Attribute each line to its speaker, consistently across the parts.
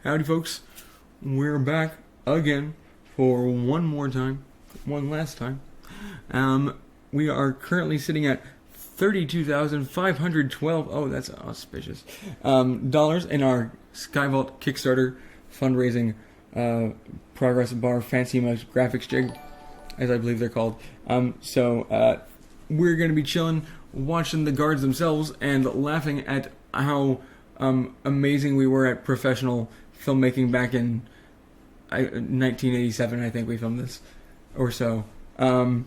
Speaker 1: Howdy, folks. We're back again for one last time. We are currently sitting at $32,512. Oh, that's auspicious. Dollars in our Skyvault Kickstarter fundraising progress bar fancy much graphics jig, as I believe they're called. So we're going to be chilling, watching the guards themselves, and laughing at how amazing we were at professional filmmaking back in 1987. I think we filmed this, or so. But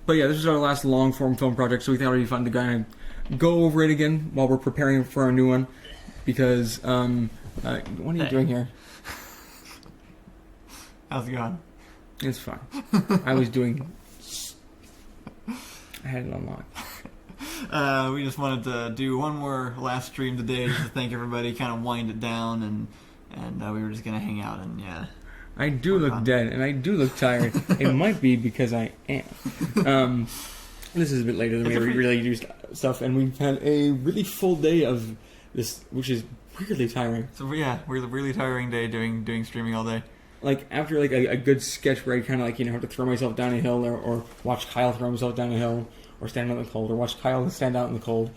Speaker 1: yeah, this is our last long-form film project, so we thought it would be fun to kind of go over it again while we're preparing for our new one. Because, what are you doing here?
Speaker 2: How's it going?
Speaker 1: It's fine. I had it unlocked.
Speaker 2: We just wanted to do one more last stream today just to thank everybody, kind of wind it down, and we were just going to hang out and, yeah.
Speaker 1: I do look dead, and I do look tired. It might be because I am. This is a bit later than we really do stuff, and we've had a really full day of this, which is weirdly tiring.
Speaker 2: So, yeah, we're a really tiring day doing streaming all day.
Speaker 1: Like, after like a good sketch where I kind of like, have to throw myself down a hill, or watch Kyle throw himself down a hill, or stand out in the cold, or watch Kyle stand out in the cold.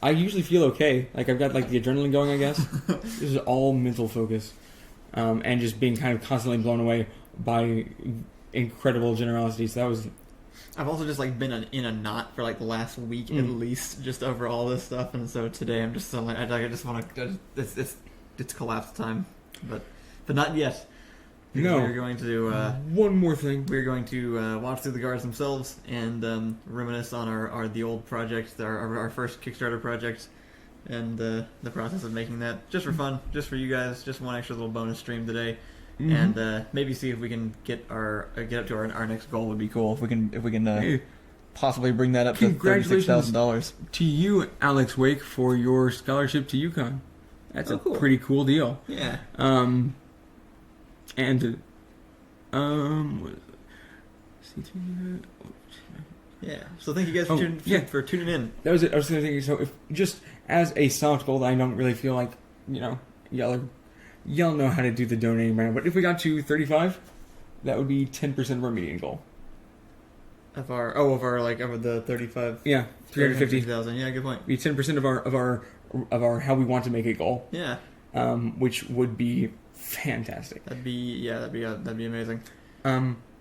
Speaker 1: I usually feel okay. Like, I've got like the adrenaline going, I guess. This is all mental focus. And just being kind of constantly blown away by incredible generosity. So that was...
Speaker 2: I've also just like been in a knot for like the last week at least, just over all this stuff, and so today I'm just like, I just want to... It's collapse time, but not yet.
Speaker 1: No.
Speaker 2: We're going to...
Speaker 1: one more thing.
Speaker 2: We're going to watch through the guards themselves and reminisce on the old project, our first Kickstarter project, and the process of making that, just for fun, just for you guys, just one extra little bonus stream today, and maybe see if we can get up to our next goal. Would be cool if we can possibly bring that up to $36,000.
Speaker 1: To you, Alex Wake, for your scholarship to UConn. That's a
Speaker 2: cool.
Speaker 1: Pretty cool deal.
Speaker 2: Yeah.
Speaker 1: And
Speaker 2: yeah. So thank you guys for tuning in.
Speaker 1: That was it. I was going to think, so if just as a soft goal, I don't really feel like, y'all know how to do the donating right now. But if we got to 35, that would be 10% of our median goal.
Speaker 2: Of the 35.
Speaker 1: Yeah, 350,000.
Speaker 2: Yeah, good point.
Speaker 1: Be 10% of our how we want to make it goal.
Speaker 2: Yeah.
Speaker 1: Which would be fantastic.
Speaker 2: That'd be amazing.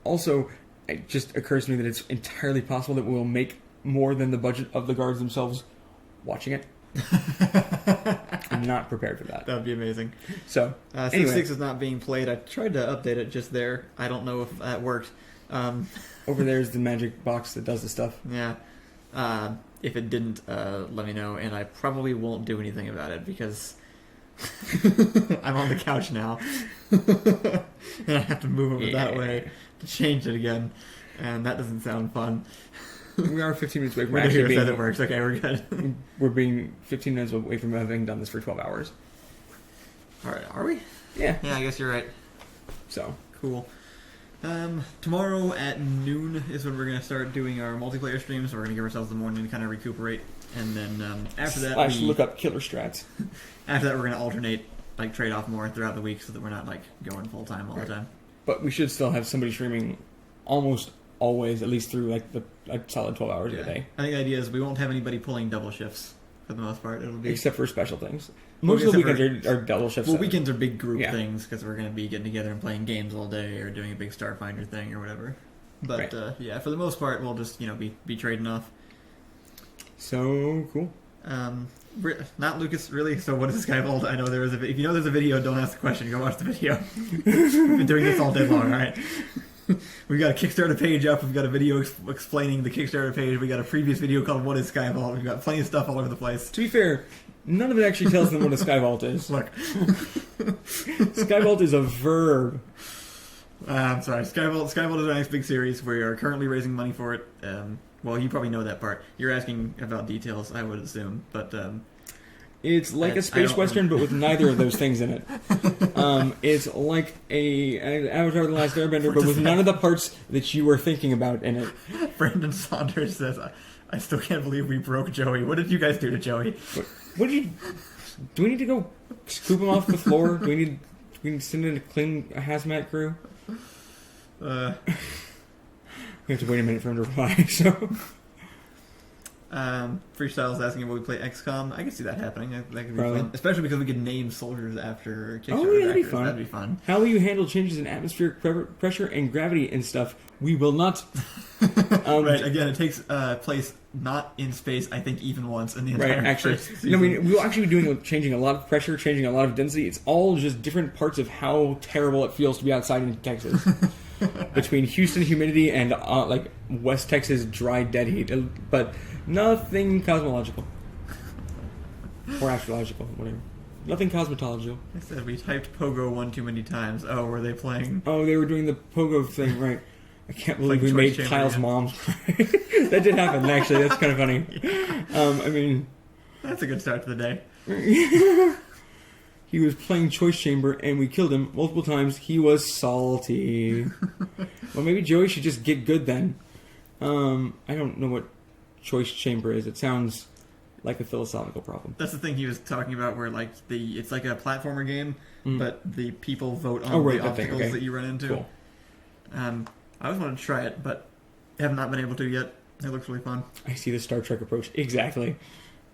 Speaker 1: Also, it just occurs to me that it's entirely possible that we'll make more than the budget of the guards themselves watching it. I'm not prepared for that.
Speaker 2: That would be amazing.
Speaker 1: So,
Speaker 2: anyway. 6 is not being played. I tried to update it just there. I don't know if that worked.
Speaker 1: Over there's the magic box that does the stuff.
Speaker 2: Yeah. If it didn't, let me know, and I probably won't do anything about it because I'm on the couch now, and I have to move over that way to change it again, and that doesn't sound fun.
Speaker 1: We are 15 minutes away from
Speaker 2: actually being... it works. Okay, we're good.
Speaker 1: We're being 15 minutes away from having done this for 12 hours.
Speaker 2: All right, are we?
Speaker 1: Yeah.
Speaker 2: Yeah, I guess you're right.
Speaker 1: So.
Speaker 2: Cool. Tomorrow at noon is when we're going to start doing our multiplayer streams. So we're going to give ourselves the morning to kind of recuperate. And then after that,
Speaker 1: look up killer strats.
Speaker 2: After that, we're going to alternate, trade off more throughout the week so that we're not, going full-time all the time.
Speaker 1: But we should still have somebody streaming almost always, at least through, a solid 12 hours a day.
Speaker 2: I think the idea is we won't have anybody pulling double shifts for the most part. It'll be
Speaker 1: except for special things. Most of the weekends are double shifts.
Speaker 2: Well, weekends are big group things because we're going to be getting together and playing games all day or doing a big Starfinder thing or whatever. But for the most part, we'll just be trading off.
Speaker 1: So cool.
Speaker 2: Not Lucas, really. So what is Skyvault? I know there is a. If you know there's a video, don't ask the question. Go watch the video. We've been doing this all day long. All right. We've got a Kickstarter page up. We've got a video explaining the Kickstarter page. We got a previous video called "What is Skyvault?" We've got plenty of stuff all over the place.
Speaker 1: To be fair, none of it actually tells them what a Skyvault is.
Speaker 2: Look,
Speaker 1: Skyvault is a verb.
Speaker 2: I'm sorry. Skyvault is our next big series. We are currently raising money for it. Well, you probably know that part. You're asking about details, I would assume, but
Speaker 1: it's like a space western, but with neither of those things in it. It's like an Avatar: The Last Airbender, but with none of the parts that you were thinking about in it.
Speaker 2: Brandon Saunders says, "I still can't believe we broke Joey. What did you guys do to Joey?"
Speaker 1: What did you? Do we need to go scoop them off the floor? Do we need to send in a clean hazmat crew? We have to wait a minute for him to reply. So,
Speaker 2: Freestyle's asking if we play XCOM. I can see that happening. That could be
Speaker 1: Probably.
Speaker 2: fun, especially because we could name soldiers after Kickstarter.
Speaker 1: Oh, yeah, that'd be
Speaker 2: backers.
Speaker 1: fun.
Speaker 2: That'd be fun.
Speaker 1: how will you handle changes in atmospheric pressure and gravity and stuff? We will not.
Speaker 2: Right. Again, it takes place not in space. I think even once in the entire
Speaker 1: Right, actually.
Speaker 2: first
Speaker 1: You know, I
Speaker 2: season.
Speaker 1: mean, we'll actually be changing a lot of pressure, changing a lot of density. It's all just different parts of how terrible it feels to be outside in Texas. Between Houston humidity and like West Texas dry dead heat, but nothing cosmological or astrological, whatever. Nothing cosmetological.
Speaker 2: I said we typed Pogo one too many times. Oh, were they playing?
Speaker 1: Oh, they were doing the pogo thing, right? I can't believe
Speaker 2: Like
Speaker 1: we made
Speaker 2: Choice Chamber,
Speaker 1: Kyle's
Speaker 2: yeah.
Speaker 1: mom cry. That did happen, actually. That's kind of funny. I mean,
Speaker 2: That's a good start to the day.
Speaker 1: he was playing Choice Chamber and we killed him multiple times. He was salty. Well, maybe Joey should just get good then. I don't know what Choice Chamber is. It sounds like a philosophical problem.
Speaker 2: That's the thing he was talking about, where like it's like a platformer game, but the people vote on
Speaker 1: Oh, right,
Speaker 2: the
Speaker 1: that thing,
Speaker 2: obstacles
Speaker 1: okay.
Speaker 2: that you run into.
Speaker 1: Cool.
Speaker 2: I always wanted to try it, but have not been able to yet. It looks really fun.
Speaker 1: I see the Star Trek approach. Exactly.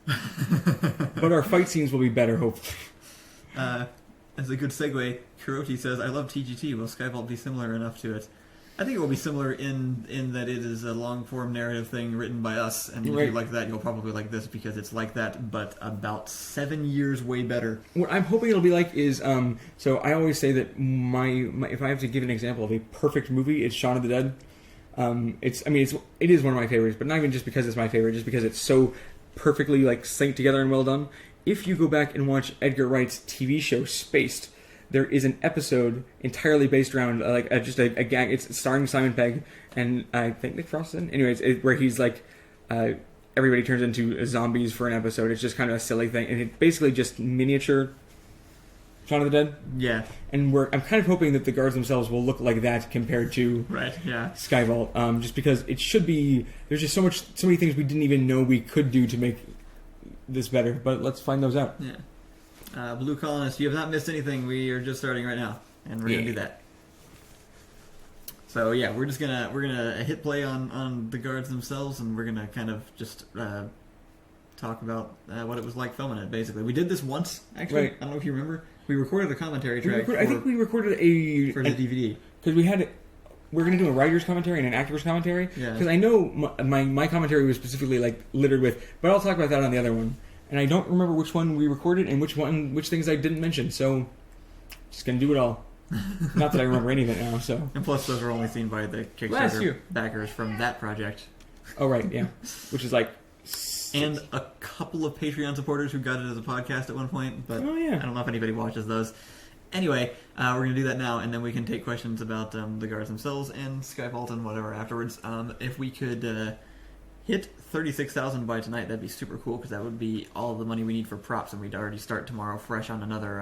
Speaker 1: But our fight scenes will be better, hopefully.
Speaker 2: As a good segue, Kuroti says, "I love TGT. Will Skyvault be similar enough to it?" I think it will be similar in that it is a long form narrative thing written by us, and if
Speaker 1: Right.
Speaker 2: you like that, you'll probably like this because it's like that, but about 7 years way better.
Speaker 1: What I'm hoping it'll be like is, so I always say that my if I have to give an example of a perfect movie, it's Shaun of the Dead. It is one of my favorites, but not even just because it's my favorite, just because it's so perfectly like synced together and well done. If you go back and watch Edgar Wright's TV show Spaced, there is an episode entirely based around just a gang. It's starring Simon Pegg and I think Nick Frost. Anyways, where he's like, everybody turns into zombies for an episode. It's just kind of a silly thing, and it's basically just miniature Shaun of the Dead.
Speaker 2: Yeah.
Speaker 1: And I'm kind of hoping that the guards themselves will look like that compared to
Speaker 2: Right. Yeah.
Speaker 1: Skyvault, just because it should be. There's just so many things we didn't even know we could do to make this better. But let's find those out.
Speaker 2: Yeah. Blue Colonist, you have not missed anything. We are just starting right now, and we're gonna do that. So yeah, we're gonna hit play on the guards themselves, and we're gonna kind of just talk about what it was like filming it. Basically, we did this once. Actually,
Speaker 1: Right.
Speaker 2: I don't know if you remember. We recorded a commentary track.
Speaker 1: I think we recorded
Speaker 2: for the DVD.
Speaker 1: because we're going to do a writer's commentary and an actor's commentary.
Speaker 2: Yeah.
Speaker 1: Because I know my commentary was specifically like littered with, but I'll talk about that on the other one. And I don't remember which one we recorded and which things I didn't mention. So, just gonna do it all. Not that I remember any of it now. So.
Speaker 2: And plus, those were only seen by the
Speaker 1: Bless
Speaker 2: Kickstarter
Speaker 1: you.
Speaker 2: backers from that project,
Speaker 1: Oh right, yeah. Which is like.
Speaker 2: and a couple of Patreon supporters who got it as a podcast at one point. But
Speaker 1: Oh, yeah.
Speaker 2: I don't know if anybody watches those. Anyway, we're going to do that now, and then we can take questions about the guards themselves and Skyvault and whatever afterwards. If we could hit 36,000 by tonight, that'd be super cool, because that would be all the money we need for props, and we'd already start tomorrow fresh on another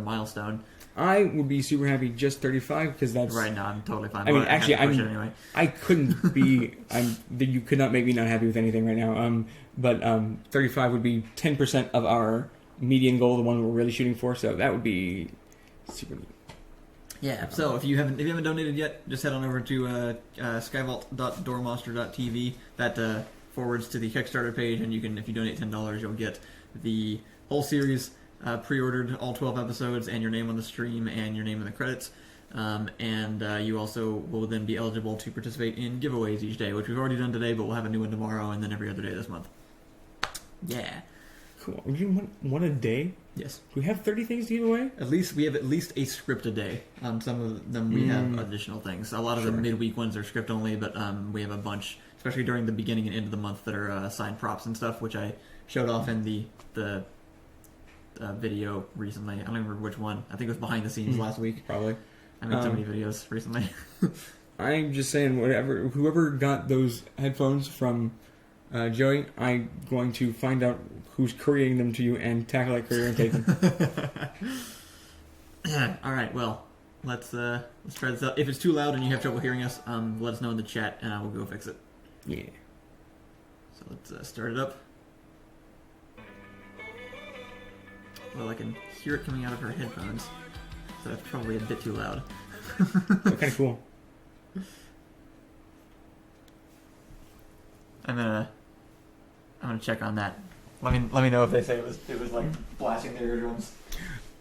Speaker 2: milestone.
Speaker 1: I would be super happy just 35 because that's
Speaker 2: Right now, I'm totally fine.
Speaker 1: I mean,
Speaker 2: But have
Speaker 1: actually,
Speaker 2: to push it anyway.
Speaker 1: I couldn't be. You could not make me not happy with anything right now. But 35 would be 10% of our median goal, the one we're really shooting for. So that would be super neat.
Speaker 2: Yeah. So if you haven't donated yet, just head on over to skyvault.doormonster.tv. That forwards to the Kickstarter page, and if you donate $10, you'll get the whole series pre-ordered, all 12 episodes, and your name on the stream and your name in the credits. And you also will then be eligible to participate in giveaways each day, which we've already done today, but we'll have a new one tomorrow, and then every other day this month. Yeah.
Speaker 1: Cool. Are we doing one a day?
Speaker 2: Yes.
Speaker 1: Do we have 30 things to give away?
Speaker 2: We have at least a script a day. On some of them, we have additional things. A lot of the midweek ones are script only, but we have a bunch, especially during the beginning and end of the month, that are signed props and stuff, which I showed off in the video recently. I don't remember which one. I think it was behind the scenes last week.
Speaker 1: Probably.
Speaker 2: I made so many videos recently.
Speaker 1: I'm just saying, whoever got those headphones from Joey, I'm going to find out who's couriering them to you and tackle that courier and take them.
Speaker 2: All right, well, let's try this out. If it's too loud and you have trouble hearing us, let us know in the chat, and I will go fix it.
Speaker 1: Yeah.
Speaker 2: So let's start it up. Well, I can hear it coming out of her headphones, so that's probably a bit too loud.
Speaker 1: Kind of cool.
Speaker 2: I'm gonna check on that. Let me know if they say it was like blasting their eardrums.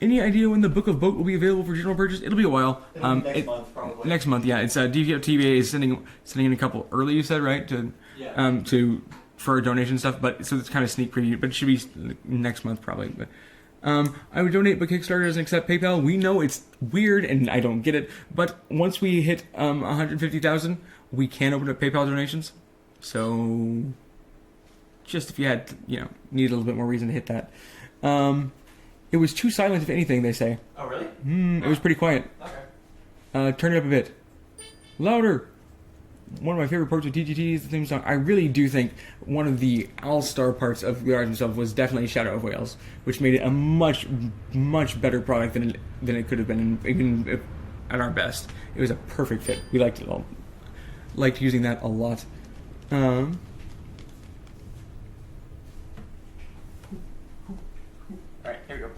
Speaker 1: Any idea when the Book of Boat will be available for general purchase? It'll be a while.
Speaker 2: It'll be next month, probably.
Speaker 1: Next month, yeah. It's TVA is sending in a couple early. You said, right? For donation stuff, but so it's kind of sneak preview. But it should be next month probably. But I would donate, but Kickstarter doesn't accept PayPal. We know it's weird, and I don't get it. But once we hit 150,000, we can open up PayPal donations. So just if you had need a little bit more reason to hit that. It was too silent, if anything, they say.
Speaker 2: Oh, really?
Speaker 1: It was pretty quiet.
Speaker 2: Okay.
Speaker 1: Turn it up a bit. Louder! One of my favorite parts of TGT is the theme song. I really do think one of the all-star parts of the art himself was definitely Shadow of Whales, which made it a much, much better product than it could have been, even if, at our best. It was a perfect fit. We liked it all. Liked using that a lot.
Speaker 2: Alright, here we go.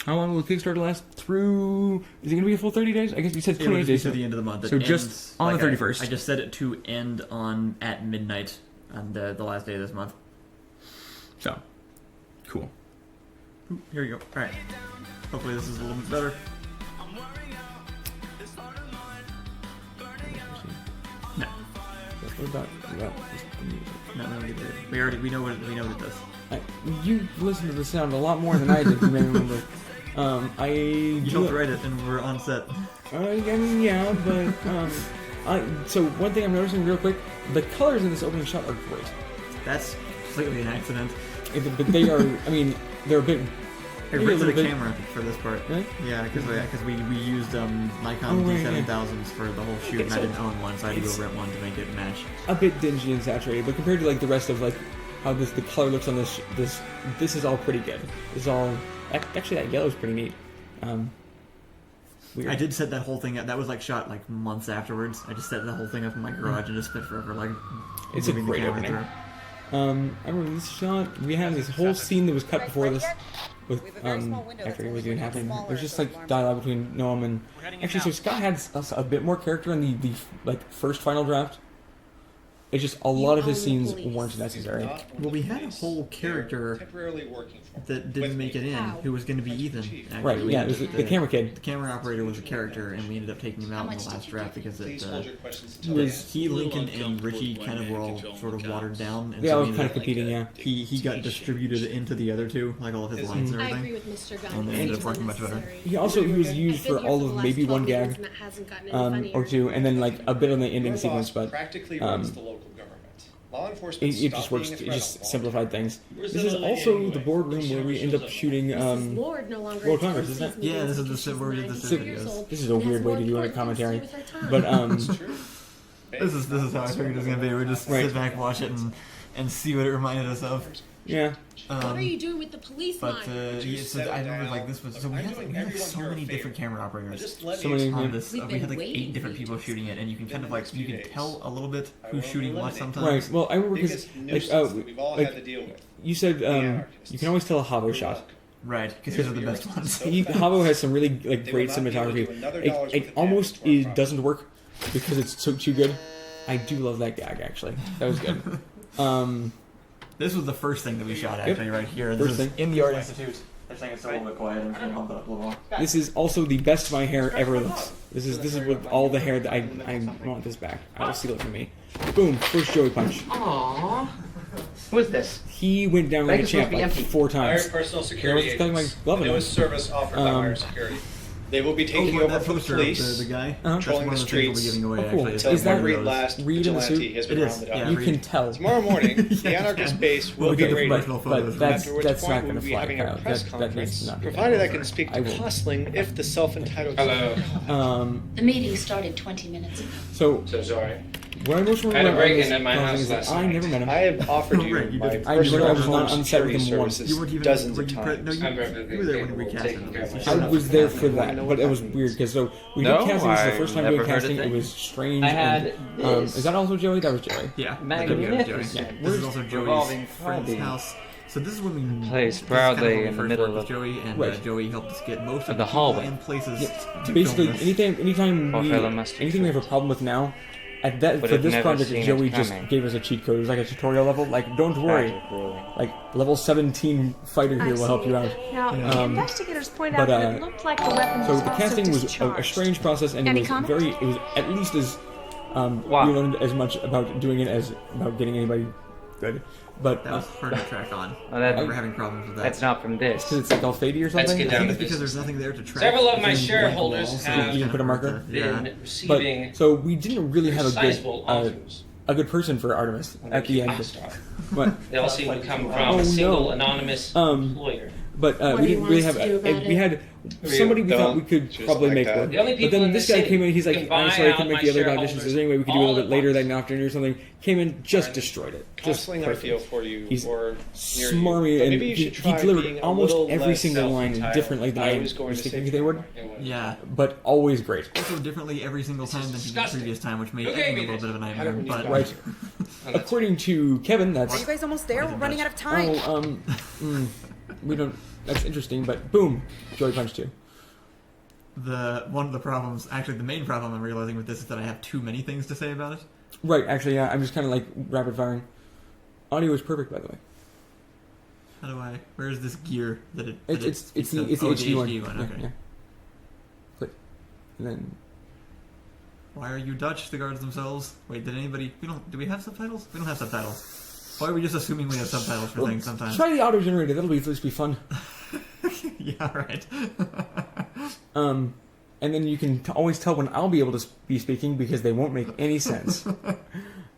Speaker 1: How long will the Kickstarter last through? Is it going to be a full 30 days? I guess you said 28 days.
Speaker 2: To the end of the month.
Speaker 1: So just on the 31st.
Speaker 2: I just set it to end at midnight on the last day of this month.
Speaker 1: So, cool.
Speaker 2: Ooh, here we go. Alright. Hopefully this is a little bit better. No.
Speaker 1: What about this music?
Speaker 2: No, we know what it does.
Speaker 1: You listen to the sound a lot more than I did, you may remember.
Speaker 2: You helped write it and we're on set.
Speaker 1: I mean, yeah, but so one thing I'm noticing real quick, the colors in this opening shot are great.
Speaker 2: That's completely an accident.
Speaker 1: But they are, I mean, they're a bit...
Speaker 2: I rented a camera for this part.
Speaker 1: Really?
Speaker 2: Yeah, because we used Nikon D7000s for the whole shoot, and I didn't own one, so I had to go rent one to make it match.
Speaker 1: A bit dingy and saturated, but compared to like the rest of like how the color looks on this is all pretty good. It's all actually that yellow's pretty neat. Weird.
Speaker 2: I did set that whole thing up. That was like shot like months afterwards. I just set the whole thing up in my garage and just spent forever like.
Speaker 1: It's a great opening. I remember this shot. We had this whole scene that was cut before this. With I forget what even happened. It was just like dialogue between Noam and actually. So Scott had a bit more character in the like first final draft. It's just a lot of his scenes weren't necessary.
Speaker 2: Well, we had a whole character that didn't make it in, who was going to be Ethan. Actually.
Speaker 1: Right? Yeah, it was the camera kid.
Speaker 2: The camera operator was a character, and we ended up taking him out in the last draft because he, Lincoln, and Richie kind of were all sort of watered down. And
Speaker 1: yeah,
Speaker 2: so
Speaker 1: we kind of competing. Yeah,
Speaker 2: he got distributed into the other two, like all of his lines and everything.
Speaker 3: I agree with Mr. Gunn.
Speaker 2: And they ended up working much better.
Speaker 1: He was used for all of maybe one gag, or two, and then like a bit on the ending sequence, but
Speaker 4: Law enforcement
Speaker 1: it just works. It just simplified things. This is also the boardroom where we end up shooting World Congress, isn't it?
Speaker 2: Yeah, this is where we did the videos.
Speaker 1: This is a weird way to do a commentary, but
Speaker 2: this is how I figured it was gonna be. We just sit back, watch it, and see what it reminded us of.
Speaker 1: Yeah.
Speaker 3: What are you doing with the police line?
Speaker 2: So I remember like this was so we had so many different camera operators.
Speaker 1: So many
Speaker 2: on this. We had like 8 different people shooting it, and you can kind of like you can tell a little bit who's shooting what sometimes.
Speaker 1: Right. Well, I remember because you said you can always tell a Havo shot.
Speaker 2: Right, because those are the best ones.
Speaker 1: Havo has some really like great cinematography. It almost doesn't work because it's so too good. I do love that gag actually. That was good.
Speaker 2: This was the first thing that we shot actually right here. This is in the Art Institute. They're saying it's a little bit quiet. I'm going to bump it up a little more.
Speaker 1: This is also the best my hair ever looks. This is with all the hair that I want this back. I'll steal it from me. Boom! First Joey punch.
Speaker 5: Aww. Who is this?
Speaker 1: He went down like a champ like 4 times.
Speaker 4: Hired personal security agents.
Speaker 1: My
Speaker 4: Newest service offered by Higher Security. They will be taking over from the police,
Speaker 2: the guy
Speaker 4: patrolling the streets
Speaker 1: cool.
Speaker 4: until
Speaker 1: Is that
Speaker 4: every last vigilante has been rounded up.
Speaker 1: You can tell.
Speaker 4: Tomorrow morning, the anarchist base will be raided.
Speaker 1: But that's not going to
Speaker 4: We'll be
Speaker 1: fly.
Speaker 4: having a press
Speaker 1: That
Speaker 4: conference,
Speaker 1: needs not
Speaker 4: provided I can speak to Costling if the self-entitled... Hello.
Speaker 6: The meeting started 20 minutes ago.
Speaker 1: So
Speaker 4: sorry.
Speaker 1: What I most
Speaker 4: I
Speaker 1: remember
Speaker 4: had a
Speaker 1: about
Speaker 4: break-in
Speaker 1: this
Speaker 4: at my
Speaker 1: thing
Speaker 4: house
Speaker 1: is that
Speaker 4: last
Speaker 1: I
Speaker 4: night.
Speaker 1: never met him.
Speaker 6: I have offered you
Speaker 2: Right, you
Speaker 6: my
Speaker 2: did.
Speaker 1: I
Speaker 6: personal
Speaker 1: was on
Speaker 6: home
Speaker 1: set with
Speaker 6: security
Speaker 1: him once.
Speaker 6: services
Speaker 2: You weren't even
Speaker 6: dozens
Speaker 2: were
Speaker 6: of
Speaker 2: you
Speaker 6: times.
Speaker 2: No, you were there when we recast it.
Speaker 1: I was there for that, but it was weird because so we did
Speaker 7: No,
Speaker 1: casting. This is the
Speaker 7: I
Speaker 1: first time
Speaker 7: never
Speaker 1: doing
Speaker 7: heard a
Speaker 1: casting. It
Speaker 7: thing.
Speaker 1: was strange.
Speaker 5: I had
Speaker 1: and,
Speaker 5: this.
Speaker 1: is that also Joey? That was Joey.
Speaker 2: Yeah,
Speaker 5: Magnificent.
Speaker 2: This is also Joey's
Speaker 5: revolving
Speaker 2: friend's
Speaker 5: hobby.
Speaker 2: house. So this is when we
Speaker 7: Placed
Speaker 2: this is
Speaker 7: proudly
Speaker 2: kind of when we
Speaker 7: in the
Speaker 2: first
Speaker 7: middle
Speaker 2: worked with
Speaker 7: of-
Speaker 2: Joey, and
Speaker 1: Right.
Speaker 2: Joey helped us get most
Speaker 7: Of the
Speaker 2: the people
Speaker 7: hallway.
Speaker 2: and places.
Speaker 1: Yeah,
Speaker 2: to
Speaker 1: basically,
Speaker 2: film this.
Speaker 1: anytime
Speaker 7: Or
Speaker 1: we
Speaker 7: fellow mustard
Speaker 1: anything we have a problem with now, at that
Speaker 7: Would
Speaker 1: for
Speaker 7: have
Speaker 1: this
Speaker 7: never
Speaker 1: project,
Speaker 7: seen it
Speaker 1: Joey just
Speaker 7: coming.
Speaker 1: gave us a cheat code. It was like a tutorial level. Like, don't worry,
Speaker 7: Tragic ruling.
Speaker 1: like level 17 fighter here will help you out.
Speaker 8: Now,
Speaker 1: Um,
Speaker 8: investigators point
Speaker 1: but,
Speaker 8: out that it looked like the weapon
Speaker 1: So
Speaker 8: was
Speaker 1: the
Speaker 8: also
Speaker 1: casting was a
Speaker 8: discharged.
Speaker 1: strange process, and
Speaker 8: Any
Speaker 1: it was
Speaker 8: comment?
Speaker 1: very. It was at least as
Speaker 7: Wow.
Speaker 1: we learned as much about doing it as about getting anybody good. But
Speaker 2: That was hard to track on.
Speaker 7: Well, that-
Speaker 2: We were having problems with that.
Speaker 7: That's not from this.
Speaker 1: because it's like all fadey or
Speaker 4: Let's
Speaker 1: something.
Speaker 4: get
Speaker 2: I
Speaker 4: down
Speaker 2: think
Speaker 4: to
Speaker 2: it's because
Speaker 4: business.
Speaker 2: there's nothing there to track.
Speaker 4: Several of my
Speaker 2: It's in blank
Speaker 4: shareholders
Speaker 2: walls, so
Speaker 4: have
Speaker 2: it's
Speaker 1: You
Speaker 2: kind
Speaker 1: put a
Speaker 2: of hard
Speaker 1: marker?
Speaker 2: to-
Speaker 4: been
Speaker 2: Yeah.
Speaker 1: But
Speaker 4: receiving
Speaker 1: so we didn't really have
Speaker 4: sizable
Speaker 1: a
Speaker 4: offers.
Speaker 1: good person for Artemis
Speaker 4: when
Speaker 1: at
Speaker 4: they
Speaker 1: the
Speaker 4: keep
Speaker 1: end.
Speaker 4: hostile.
Speaker 1: But
Speaker 4: They all seem to come from
Speaker 1: Oh,
Speaker 4: a single
Speaker 1: no.
Speaker 4: anonymous
Speaker 1: Um,
Speaker 4: employer.
Speaker 1: But
Speaker 3: What
Speaker 1: we
Speaker 3: do you
Speaker 1: didn't
Speaker 3: want
Speaker 1: really
Speaker 3: us
Speaker 1: have.
Speaker 3: to do about
Speaker 1: We
Speaker 3: it?
Speaker 1: had somebody we thought we could
Speaker 6: Just
Speaker 1: probably
Speaker 6: like
Speaker 1: make
Speaker 6: that.
Speaker 1: work.
Speaker 4: The only
Speaker 1: But
Speaker 4: people
Speaker 1: then
Speaker 4: in
Speaker 1: this
Speaker 4: the
Speaker 1: guy
Speaker 4: city
Speaker 1: came in. He's
Speaker 4: who
Speaker 1: like,
Speaker 4: can buy
Speaker 1: I'm sorry, I
Speaker 4: out
Speaker 1: couldn't make
Speaker 4: my
Speaker 1: the other auditions.
Speaker 4: shareholders
Speaker 1: Is there any way we could do it a
Speaker 4: all
Speaker 1: little bit
Speaker 4: at
Speaker 1: later
Speaker 4: once.
Speaker 1: that afternoon or something? Came in, just destroyed it. Just
Speaker 6: Constantly not a
Speaker 1: perfect.
Speaker 6: feel for you
Speaker 1: He's
Speaker 6: or near
Speaker 1: smarmy,
Speaker 6: you. But
Speaker 1: and
Speaker 6: maybe you
Speaker 1: he
Speaker 6: should try
Speaker 1: delivered
Speaker 6: being a
Speaker 1: almost
Speaker 6: little
Speaker 1: every
Speaker 6: less
Speaker 1: single line
Speaker 6: self-entitled.
Speaker 1: differently than
Speaker 6: I
Speaker 1: I
Speaker 6: was going
Speaker 1: was
Speaker 6: to say
Speaker 1: thinking they would,
Speaker 2: Yeah.
Speaker 1: but always great.
Speaker 2: Also differently every single time than he did the
Speaker 4: disgusting.
Speaker 2: previous time, which made
Speaker 4: Okay,
Speaker 2: editing a little bit of a nightmare. But
Speaker 1: Right. According to Kevin, that's
Speaker 9: Are you guys almost there? We're running out of time.
Speaker 1: we don't. That's interesting, but boom, Joey Punch 2.
Speaker 2: one of the problems, actually the main problem I'm realizing with this is that I have too many things to say about it.
Speaker 1: Right, actually, yeah, I'm just kind of like rapid firing. Audio is perfect, by the way.
Speaker 2: How do I? Where's this gear that it?
Speaker 1: It's the
Speaker 2: HD
Speaker 1: HD one.
Speaker 2: one.
Speaker 1: Yeah,
Speaker 2: Okay.
Speaker 1: yeah. Click, and then
Speaker 2: Why are you Dutch? The guards themselves. Wait, did anybody? Do we have subtitles? We don't have subtitles. Why are we just assuming we have subtitles for things sometimes?
Speaker 1: try the auto generator. That'll be at least be fun.
Speaker 2: Yeah, right.
Speaker 1: And then you can always tell when I'll be able to be speaking because they won't make any sense.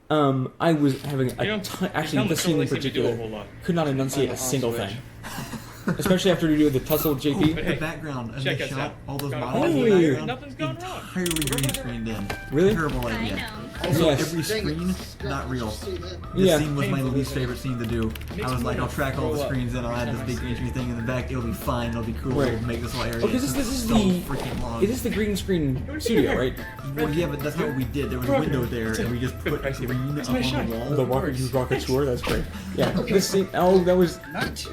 Speaker 1: I was having a ton. Actually, this scene in particular could not enunciate a single thing. Especially after you do the tussle with JP.
Speaker 2: The background and
Speaker 7: check
Speaker 2: the
Speaker 7: us
Speaker 2: shot,
Speaker 7: out.
Speaker 2: all those
Speaker 7: Got it.
Speaker 2: models in
Speaker 1: Oh,
Speaker 2: the
Speaker 1: yeah.
Speaker 2: background,
Speaker 7: Nothing's gone wrong.
Speaker 2: entirely green screened in.
Speaker 1: Really?
Speaker 2: Terrible
Speaker 3: I
Speaker 2: idea.
Speaker 3: know.
Speaker 2: Also,
Speaker 1: Yes.
Speaker 2: every screen, not real. This
Speaker 1: Yeah.
Speaker 2: scene was my least favorite scene to do. I was like, I'll track all the screens in, I'll add this big green screen thing in the back, it'll be fine, it'll be cool,
Speaker 1: Right.
Speaker 2: it'll make this whole area.
Speaker 1: Okay, this
Speaker 2: It's
Speaker 1: is
Speaker 2: so
Speaker 1: the-
Speaker 2: freaking long.
Speaker 1: It is the green screen studio, right?
Speaker 2: Well, yeah, but that's not what we did. There was a window there, and we just put green up on the wall.
Speaker 1: The Rocket Tour, that's great. Yeah, this scene. Oh, that was.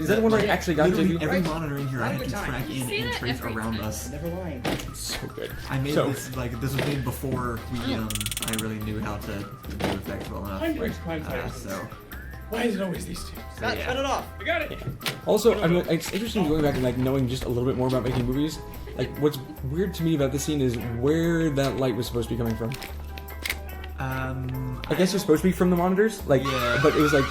Speaker 1: Is that the one where I actually got
Speaker 2: Literally
Speaker 1: JP?
Speaker 2: every monitor in here I had to track in and trace around us.
Speaker 6: Never mind.
Speaker 1: So good.
Speaker 2: I made
Speaker 1: So-
Speaker 2: this this was made before I really knew how to do effects well enough. So
Speaker 7: Why is it always these two?
Speaker 2: yeah.
Speaker 6: Cut it off.
Speaker 7: I got it.
Speaker 1: Also, I mean, it's interesting going back and like knowing just a little bit more about making movies. Like, what's weird to me about this scene is where that light was supposed to be coming from. I guess it's supposed to be from the monitors, like,
Speaker 2: Yeah.
Speaker 1: but it was like,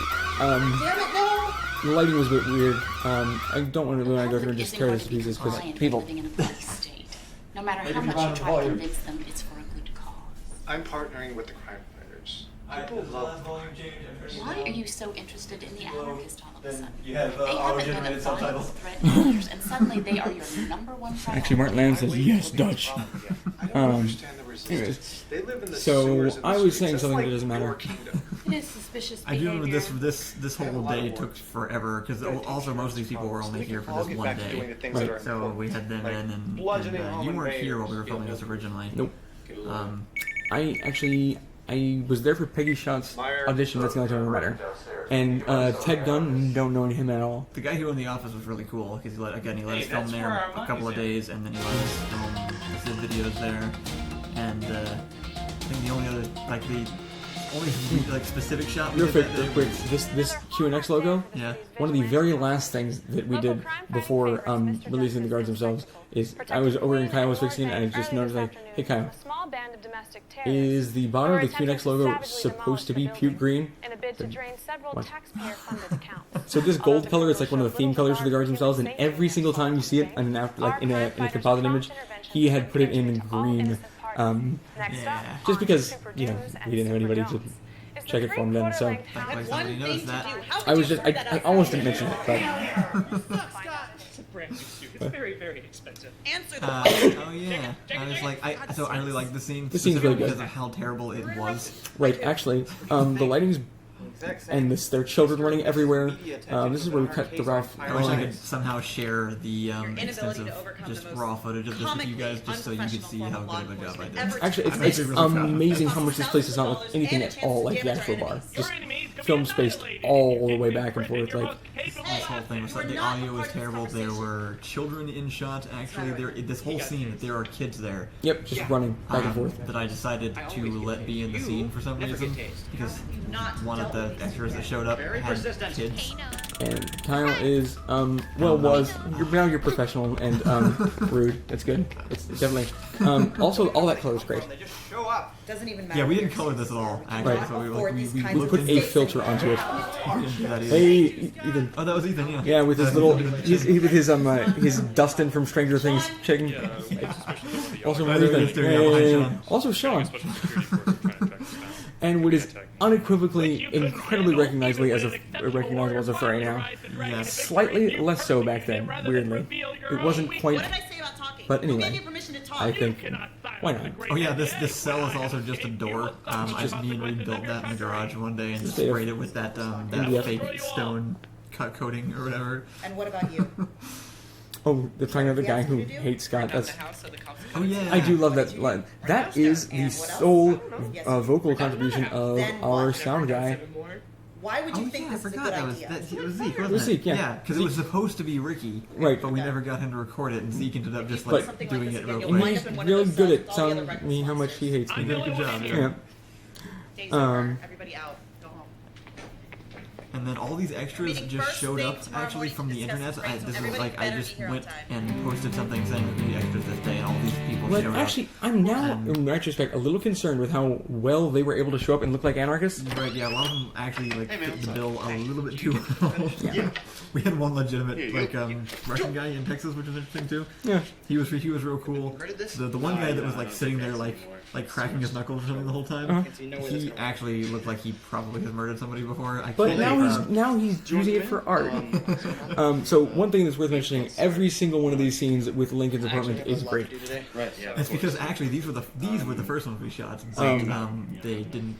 Speaker 1: the lighting was a bit weird. I don't want to really go through and just tear this to pieces because people.
Speaker 10: Living in a police state. No matter how much you try to convince them, it's for a good cause.
Speaker 6: I'm partnering with the crime fighters. People love
Speaker 10: Why are you so interested in the anarchist all of a sudden?
Speaker 2: You have
Speaker 10: They haven't been a violent threat in years, and suddenly they are your number one priority.
Speaker 1: Actually, Martin Land says yes, Dutch.
Speaker 6: I don't understand the resistance. They live in the
Speaker 1: So
Speaker 6: sewers and
Speaker 1: I
Speaker 6: the
Speaker 1: was
Speaker 6: streets.
Speaker 1: saying
Speaker 6: That's
Speaker 1: something
Speaker 6: like
Speaker 1: that doesn't matter.
Speaker 6: your kingdom.
Speaker 3: It is suspicious
Speaker 2: I do
Speaker 3: behavior.
Speaker 2: remember this whole day took forever because also most of these people were only here for this one day.
Speaker 1: Right.
Speaker 2: So we had them in, and you weren't here while we were filming this originally.
Speaker 1: Nope.
Speaker 2: Um,
Speaker 1: I was there for Peggy Shot's audition. That's the only time I met her. And Ted Gunn, don't know him at all.
Speaker 2: the guy who owned the office was really cool because he let us film there a couple of days, and then he let us film the videos there. And I think the only other the only specific shot we
Speaker 1: Real
Speaker 2: did
Speaker 1: quick,
Speaker 2: that day was
Speaker 1: this QNX logo.
Speaker 2: yeah.
Speaker 1: One of the very last things that we did before releasing the guards themselves is I was over and Kyle was fixing it, and I just noticed like, hey Kyle, is the bottom of the QNX logo supposed to be puke green? What? So this gold color, it's like one of the theme colors for the guards themselves, and every single time you see it in a composite image, he had put it in green.
Speaker 2: Yeah.
Speaker 1: Just because, you know, we didn't have anybody to check it for him then, so
Speaker 2: Thankfully somebody noticed that.
Speaker 1: I almost didn't mention it, but
Speaker 7: brand new suit. It's very, very expensive.
Speaker 9: Answer the
Speaker 2: Oh yeah, I was like, I really like the scene.
Speaker 1: The scene's really good.
Speaker 2: Because of how terrible it was.
Speaker 1: Right, actually, the lighting's and their children running everywhere. This is where we cut the Ralph.
Speaker 2: I wish I could somehow share the
Speaker 9: inability
Speaker 2: extensive,
Speaker 9: to overcome
Speaker 2: just
Speaker 9: the most
Speaker 2: raw footage of this with you guys, just so you could see how good of a job I did.
Speaker 1: Actually,
Speaker 2: I'm
Speaker 1: it's
Speaker 2: really proud.
Speaker 1: amazing how much this place does not look anything at all like the actual bar. Just film spaced all the way back and forth. Like
Speaker 2: This whole thing was like the audio was terrible. There were children in shot. Actually, this whole scene, there are kids there.
Speaker 1: yep, just running back and forth.
Speaker 2: That I decided to let be in the scene for some reason because one of the extras that showed up had kids.
Speaker 1: And Kyle is was you're professional and rude. That's good. It's definitely also all that color is great.
Speaker 6: They just show up.
Speaker 9: Doesn't even matter.
Speaker 2: Yeah, we didn't color this at all. Actually,
Speaker 1: Right.
Speaker 2: so we
Speaker 1: We
Speaker 2: looked
Speaker 1: put a
Speaker 2: into
Speaker 1: filter onto it.
Speaker 2: We didn't do that either.
Speaker 1: Hey, Ethan.
Speaker 2: Oh, that was Ethan. Yeah.
Speaker 1: Yeah, with his little, with his Dustin from Stranger Things chicken. Also,
Speaker 2: By the way,
Speaker 1: Ethan.
Speaker 2: Mr. Yellow,
Speaker 1: Hey,
Speaker 2: Sean.
Speaker 1: also Sean. And what is unequivocally, incredibly recognizably recognizable as a furry now.
Speaker 2: Yes.
Speaker 1: Slightly less so back then. Weirdly, it wasn't quite.
Speaker 9: What did I say about talking?
Speaker 1: But
Speaker 9: Who
Speaker 1: anyway,
Speaker 9: gave you permission to talk?
Speaker 1: I think why not?
Speaker 2: Oh yeah, this cell is also just a door. Me and Reed built that in the garage one day and just
Speaker 1: Just
Speaker 2: sprayed it with that
Speaker 1: MDF.
Speaker 2: fake stone cut coating or whatever.
Speaker 9: And what about you?
Speaker 1: Oh, they're talking about the guy who hates Scott. That's.
Speaker 2: Oh yeah.
Speaker 1: I do love that line. That is the sole vocal contribution of our sound guy.
Speaker 9: Why would you
Speaker 2: Oh
Speaker 9: think
Speaker 2: yeah, I
Speaker 9: this is a
Speaker 2: forgot
Speaker 9: good
Speaker 2: that was
Speaker 9: idea?
Speaker 2: that. It was Zeke,
Speaker 1: It was
Speaker 2: wasn't it?
Speaker 1: Zeke, yeah.
Speaker 2: Yeah, because it was supposed to be Ricky,
Speaker 1: Right.
Speaker 2: but we never got him to record it, and Zeke ended up just
Speaker 1: But-
Speaker 2: like doing it real
Speaker 9: You'll
Speaker 1: And
Speaker 2: quick.
Speaker 9: wind
Speaker 1: he's
Speaker 9: up in one of
Speaker 1: really
Speaker 9: those
Speaker 1: good
Speaker 9: cells
Speaker 1: at
Speaker 9: with all the
Speaker 1: telling
Speaker 9: other
Speaker 1: me how much
Speaker 9: records.
Speaker 1: he hates
Speaker 2: He
Speaker 1: me.
Speaker 2: did a good job.
Speaker 1: Yeah.
Speaker 2: Yeah.
Speaker 9: Days
Speaker 1: Um,
Speaker 9: over, everybody out. Go home.
Speaker 2: And then all these extras
Speaker 9: Meeting
Speaker 2: just
Speaker 9: first
Speaker 2: showed
Speaker 9: thing
Speaker 2: up
Speaker 9: tomorrow
Speaker 2: actually
Speaker 9: morning
Speaker 2: from
Speaker 9: to
Speaker 2: the
Speaker 9: discuss
Speaker 2: internet.
Speaker 9: the rates, so
Speaker 2: This was
Speaker 9: everybody
Speaker 2: like I
Speaker 9: better
Speaker 2: just
Speaker 9: be here on
Speaker 2: went
Speaker 9: time.
Speaker 2: and posted something saying we need extras this day, and all these people
Speaker 1: But
Speaker 2: showed
Speaker 1: actually, I'm now, in retrospect, a little concerned with how well they were able to show up and look like anarchists.
Speaker 2: up. Right, yeah, a lot of them actually like
Speaker 6: Hey, man,
Speaker 2: fit the
Speaker 6: what's
Speaker 2: bill
Speaker 6: up?
Speaker 2: a little bit too well.
Speaker 1: Yeah.
Speaker 2: We had one legitimate
Speaker 6: Here you
Speaker 2: like
Speaker 6: go.
Speaker 2: Russian guy in Texas, which was interesting too.
Speaker 1: Yeah.
Speaker 2: He was real cool.
Speaker 6: Where did this?
Speaker 2: The one guy that was like sitting there like cracking his knuckles or something the whole time.
Speaker 1: Uh-huh.
Speaker 2: He actually looked like he probably has murdered somebody before. I
Speaker 1: But
Speaker 2: can't
Speaker 1: now he's using it for art. So one thing that's worth mentioning: every single one of these scenes with Lincoln's apartment is great.
Speaker 4: Right, yeah.
Speaker 2: It's because actually these were the first ones we shot. But, they didn't.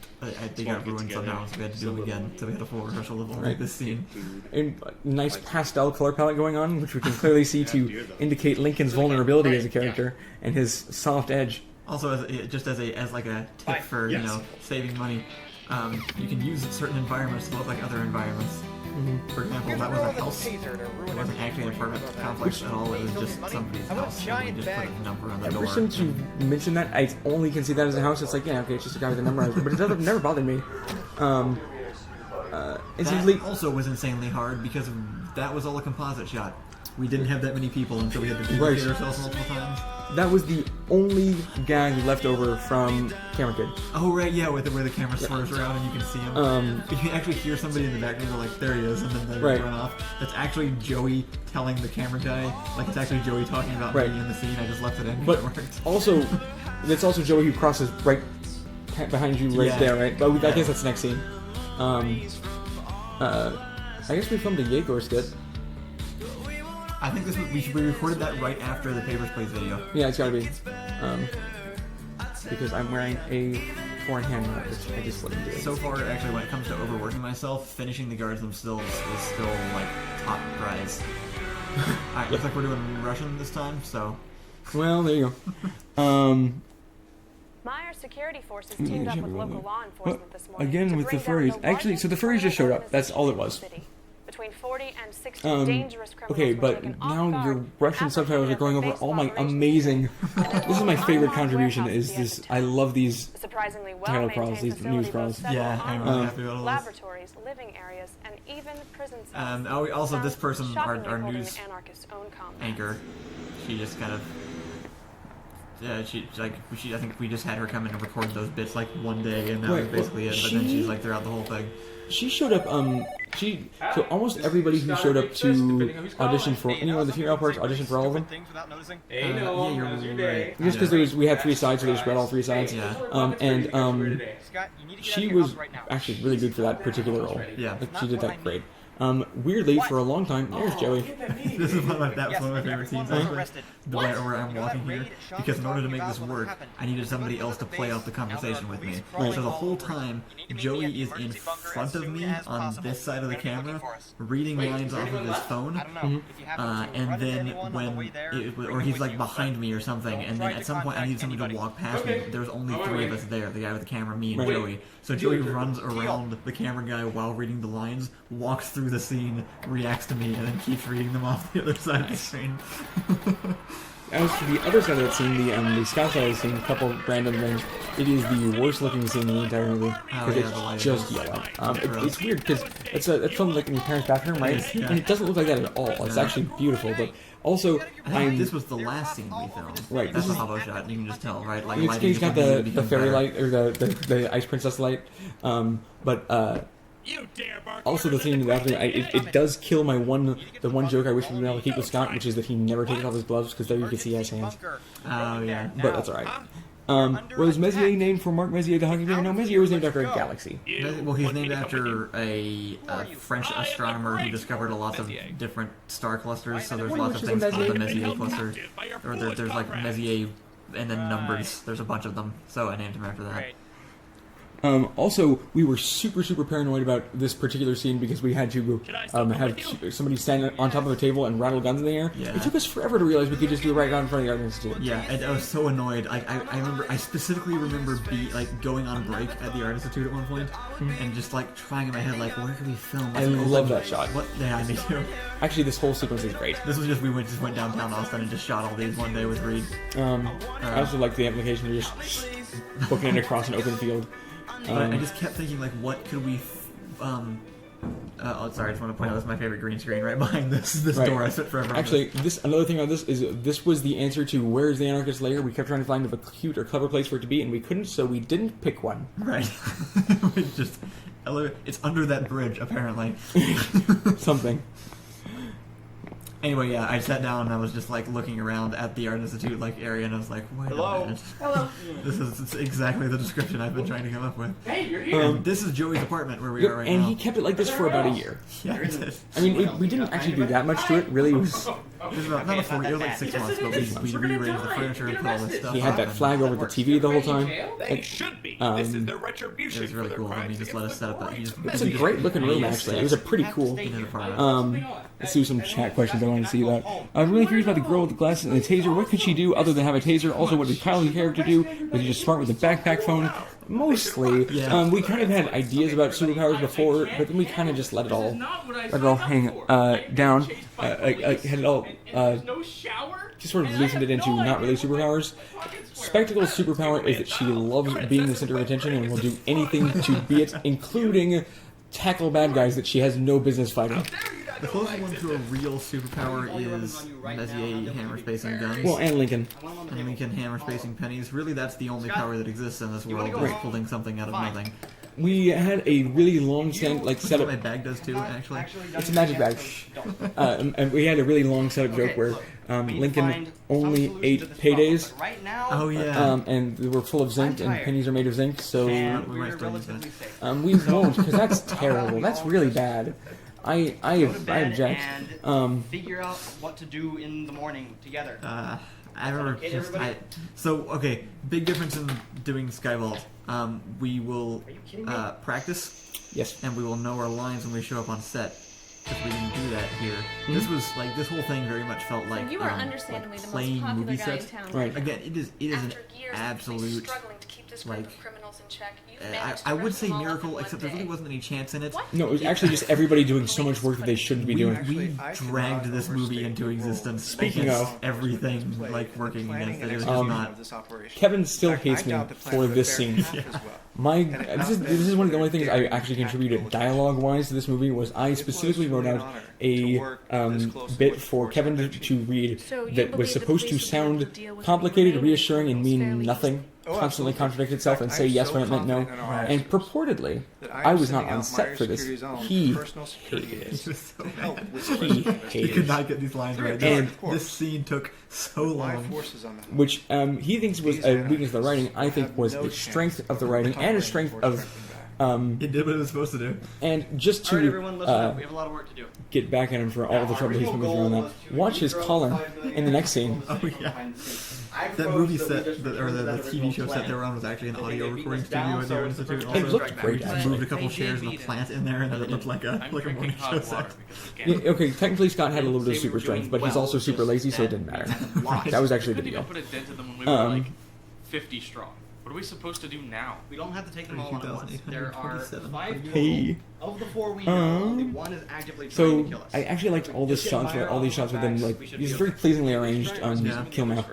Speaker 2: They got ruined somehow, so we had to do them again. So we had a full rehearsal of
Speaker 1: Right.
Speaker 2: this scene.
Speaker 1: And nice pastel color palette going on, which we can clearly see to indicate Lincoln's vulnerability as a character and his soft edge.
Speaker 2: Also, as like a tip for saving money, you can use certain environments to look like other environments. For example, that was a house. It wasn't actually an apartment complex at all. It was just somebody's house. And we just put a number on the door.
Speaker 1: Ever since you mentioned that, I only can see that as a house. It's like, yeah, okay, it's just a guy with a number on it. But it doesn't never bothered me. It's usually
Speaker 2: That also was insanely hard because that was all a composite shot. We didn't have that many people, and so we had to duplicate
Speaker 1: Right.
Speaker 2: ourselves multiple times.
Speaker 1: that was the only gag left over from Camera Kid.
Speaker 2: Oh right, yeah, where the camera swerves around and you can see him. You can actually hear somebody in the background go like, "There he is," and then they
Speaker 1: Right.
Speaker 2: run off. That's actually Joey telling the camera guy, like it's actually Joey talking about
Speaker 1: Right.
Speaker 2: me in the scene. I just left it in.
Speaker 1: But
Speaker 2: It worked.
Speaker 1: also, that's also Joey who crosses right behind you, right
Speaker 2: Yeah.
Speaker 1: there, right? But I guess that's the next scene. I guess we filmed a Jaeger skit.
Speaker 2: I think we recorded that right after the Papers, Please video.
Speaker 1: Yeah, it's gotta be. Because I'm wearing a foreign hand knot, which I just wouldn't do.
Speaker 2: So far, actually, when it comes to overworking myself, finishing the guards themselves is still like top prize. Alright, looks like we're doing Russian this time, so.
Speaker 1: Well, there you go.
Speaker 8: Meyer security forces teamed up with local law enforcement this morning.
Speaker 1: Again
Speaker 8: to
Speaker 1: with the
Speaker 8: bring down
Speaker 1: furries. Actually, so the furries just showed up. That's all it was.
Speaker 8: Between 40 and 60 dangerous criminals
Speaker 1: Okay,
Speaker 8: were
Speaker 1: but
Speaker 8: taken
Speaker 1: now
Speaker 8: off guard
Speaker 1: your Russian subtitles are going over all my amazing. This is my favorite contribution. Is this? I love these.
Speaker 8: surprisingly
Speaker 1: title crawls, these news crawls.
Speaker 2: Yeah, I'm really happy about all this.
Speaker 8: laboratories, living areas, and even prison cells.
Speaker 2: Also, this person, our
Speaker 8: Shockingly holding
Speaker 2: news
Speaker 8: the anarchist's own compound.
Speaker 2: anchor, she just kind of. Yeah, I think we just had her come in and record those bits like one day, and that was
Speaker 1: Right,
Speaker 2: basically
Speaker 1: well,
Speaker 2: it. But then
Speaker 1: she-
Speaker 2: she's like throughout the whole thing.
Speaker 1: She showed up. So almost everybody who showed up to audition for any one of the female parts auditioned for all of them.
Speaker 6: Things without noticing.
Speaker 4: Hey,
Speaker 2: Yeah,
Speaker 4: no,
Speaker 2: you're
Speaker 4: how's your
Speaker 2: right.
Speaker 4: day?
Speaker 1: Just because we had 3 sides, so they just read all 3 sides.
Speaker 2: Yeah.
Speaker 6: Scott, you need to get out
Speaker 1: She
Speaker 6: of your
Speaker 1: was
Speaker 6: house right now.
Speaker 1: actually really good for that particular role.
Speaker 2: Yeah.
Speaker 1: Like, she did that great. Weirdly, for a long time, there's Joey.
Speaker 2: This is one of my favorite scenes, actually. The way where I'm walking here, because in order to make this work, I needed somebody else to play off the conversation with me.
Speaker 1: Right.
Speaker 2: So the whole time, Joey is in front of me on this side of the camera, reading lines off of his phone, and then or he's like behind me or something, and then at some point I needed somebody to walk past me. There was only 3 of us there, the guy with the camera, me, and Joey. So Joey runs around the camera guy while reading the lines, walks through the scene, reacts to me, and then keeps reading them off the other side of the screen.
Speaker 1: As for the other side of that scene, the scout side of the scene, a couple random things. It is the worst looking scene in the entire movie because it's just yellow. It's weird because it's filmed like in your parents' bathroom, right?
Speaker 2: Yeah.
Speaker 1: And it doesn't look like that at all. It's actually beautiful, but also
Speaker 2: this was the last scene we filmed.
Speaker 1: Right.
Speaker 2: That's a hobo shot. You can just tell, right? Like
Speaker 1: He's got the fairy light or the ice princess light, but. Also, the scene in the bathroom, it does kill the one joke I wish we'd been able to keep with Scott, which is that he never takes off his gloves because there you can see he has hands.
Speaker 2: Oh yeah,
Speaker 1: but that's alright. Was Messier named for Marc Messier, the hockey player? No, Messier was named after a galaxy.
Speaker 2: Well, he's named after a French astronomer who discovered lots of different star clusters. So there's lots of things called the Messier cluster, or there's like Messier and then numbers. There's a bunch of them, so I named him after that.
Speaker 1: Also, we were super paranoid about this particular scene because we had to have somebody stand on top of a table and rattle guns in the air.
Speaker 2: Yeah.
Speaker 1: It took us forever to realize we could just do it right out in front of the Art Institute.
Speaker 2: Yeah, and I was so annoyed. I specifically remember going on break at the Art Institute at one point and just like trying in my head like, where can we film?
Speaker 1: I love that shot.
Speaker 2: What? Yeah, me too.
Speaker 1: Actually, this whole sequence is great.
Speaker 2: This was just we went downtown Austin and just shot all these one day with Reed.
Speaker 1: I also like the application of just booking it across an open field.
Speaker 2: But I just kept thinking, like, what could we... sorry, I just want to point out, this is my favorite green screen right behind this door. I sit forever on
Speaker 1: Actually, another thing on this is this was the answer to where's the Anarchist lair. We kept trying to find a cute or clever place for it to be, and we couldn't, so we didn't pick one.
Speaker 2: Right. It's under that bridge, apparently.
Speaker 1: Something.
Speaker 2: Anyway, yeah, I sat down and I was just like looking around at the Art Institute area, and I was like, "Wait a minute!
Speaker 10: Hello.
Speaker 2: This is exactly the description I've been trying to come up with."
Speaker 10: Hey, you're here.
Speaker 2: This is Joey's apartment where we are right
Speaker 1: and
Speaker 2: now.
Speaker 1: he kept it like this for about a year.
Speaker 2: Yeah, it did.
Speaker 1: I mean, we didn't actually do that much to it. Really, it was.
Speaker 2: It was about, not a full year, it was like 6 months, but we rearranged the furniture and put all this stuff.
Speaker 1: He had that flag over the TV the whole time.
Speaker 7: They should be. This is their retribution.
Speaker 2: It was really
Speaker 7: for
Speaker 2: cool.
Speaker 7: their
Speaker 2: And he
Speaker 7: crimes
Speaker 2: just let us set up that.
Speaker 1: It's a great looking room, actually. It was a pretty cool. Let's do some chat questions. I want to see that. I'm really curious about the girl with the glasses and the taser. What could she do other than have a taser? Also, what did Kyle's character do? Was he just smart with the backpack phone? Mostly. We kind of had ideas about superpowers before, but then we kind of just let it all hang down. Had it all just sort of loosened it into not really superpowers. Spectacle's superpower is that she loves being the center of attention and will do anything to be it, including tackle bad guys that she has no business fighting.
Speaker 2: The closest one to a real superpower is Messier hammer spacing guns.
Speaker 1: Well, and Lincoln.
Speaker 2: And Lincoln hammer spacing pennies. Really, that's the only power that exists in this world, is pulling something out of nothing.
Speaker 1: We had a really long setup.
Speaker 2: That's what my bag does too, actually.
Speaker 1: It's a magic bag. And we had a we long setup joke where Lincoln only ate paydays.
Speaker 2: Oh yeah.
Speaker 1: And they were full of zinc, and pennies are made of zinc, so
Speaker 2: we might still use that.
Speaker 1: we won't, because that's terrible. That's really bad. I object.
Speaker 5: Figure out what to do in the morning together.
Speaker 2: I remember okay, big difference in doing Skyvault. We will practice.
Speaker 1: Yes.
Speaker 2: And we will know our lines when we show up on set. Because we didn't do that here. This was like, this whole thing very much felt like
Speaker 8: you are understandably the
Speaker 2: playing
Speaker 8: most popular
Speaker 2: movie
Speaker 8: guy in
Speaker 2: set.
Speaker 8: town.
Speaker 1: Right.
Speaker 2: Again, it is an absolute
Speaker 8: struggling to keep this group of criminals in check.
Speaker 2: I would say miracle, except there really wasn't any chance in it.
Speaker 1: No, it was actually just everybody doing so much work that they shouldn't be doing.
Speaker 2: We dragged this movie into existence.
Speaker 1: Speaking of
Speaker 2: everything, like working against it, it was just not.
Speaker 1: Kevin still hates me for this scene. This is one of the only things I actually contributed dialogue-wise to this movie. Was I specifically wrote out a bit for Kevin to read that was supposed to sound complicated, reassuring, and mean nothing. Constantly contradict itself and say yes when it meant no. And purportedly, I was not on set for this. He hated it. He hated
Speaker 2: He could not get these lines right.
Speaker 1: And
Speaker 2: this scene took so long.
Speaker 1: Which he thinks was a weakness of the writing, I think was a strength of the writing and a strength of
Speaker 2: It did what it was supposed to do.
Speaker 1: And just
Speaker 5: All right, everyone,
Speaker 1: to
Speaker 5: listen up. We have a lot of work to do.
Speaker 1: get back at him for all the trouble he's been going through on that, watch his collar in the next scene.
Speaker 2: Oh yeah. That movie set, or the TV show set they were on was actually an audio recording studio at their institute.
Speaker 1: It
Speaker 2: Also,
Speaker 1: looked great.
Speaker 2: I moved a couple chairs and a plant in there, and then it looked like a morning show set.
Speaker 1: Yeah, okay, technically Scott had a little bit of super strength, but he's also super lazy, so it didn't matter. That was actually the
Speaker 11: Couldn't
Speaker 1: deal.
Speaker 11: even put a dent in them when we were like 50 strong. What are we supposed to do now?
Speaker 5: We don't have to take them all at once. There are
Speaker 2: 2,827.
Speaker 5: 5
Speaker 1: Hey.
Speaker 5: total. Of the 4 we know, only one is actively trying
Speaker 1: So
Speaker 5: to kill us.
Speaker 1: I actually liked all this shots, all these shots with them. Like he's very pleasingly arranged kill map.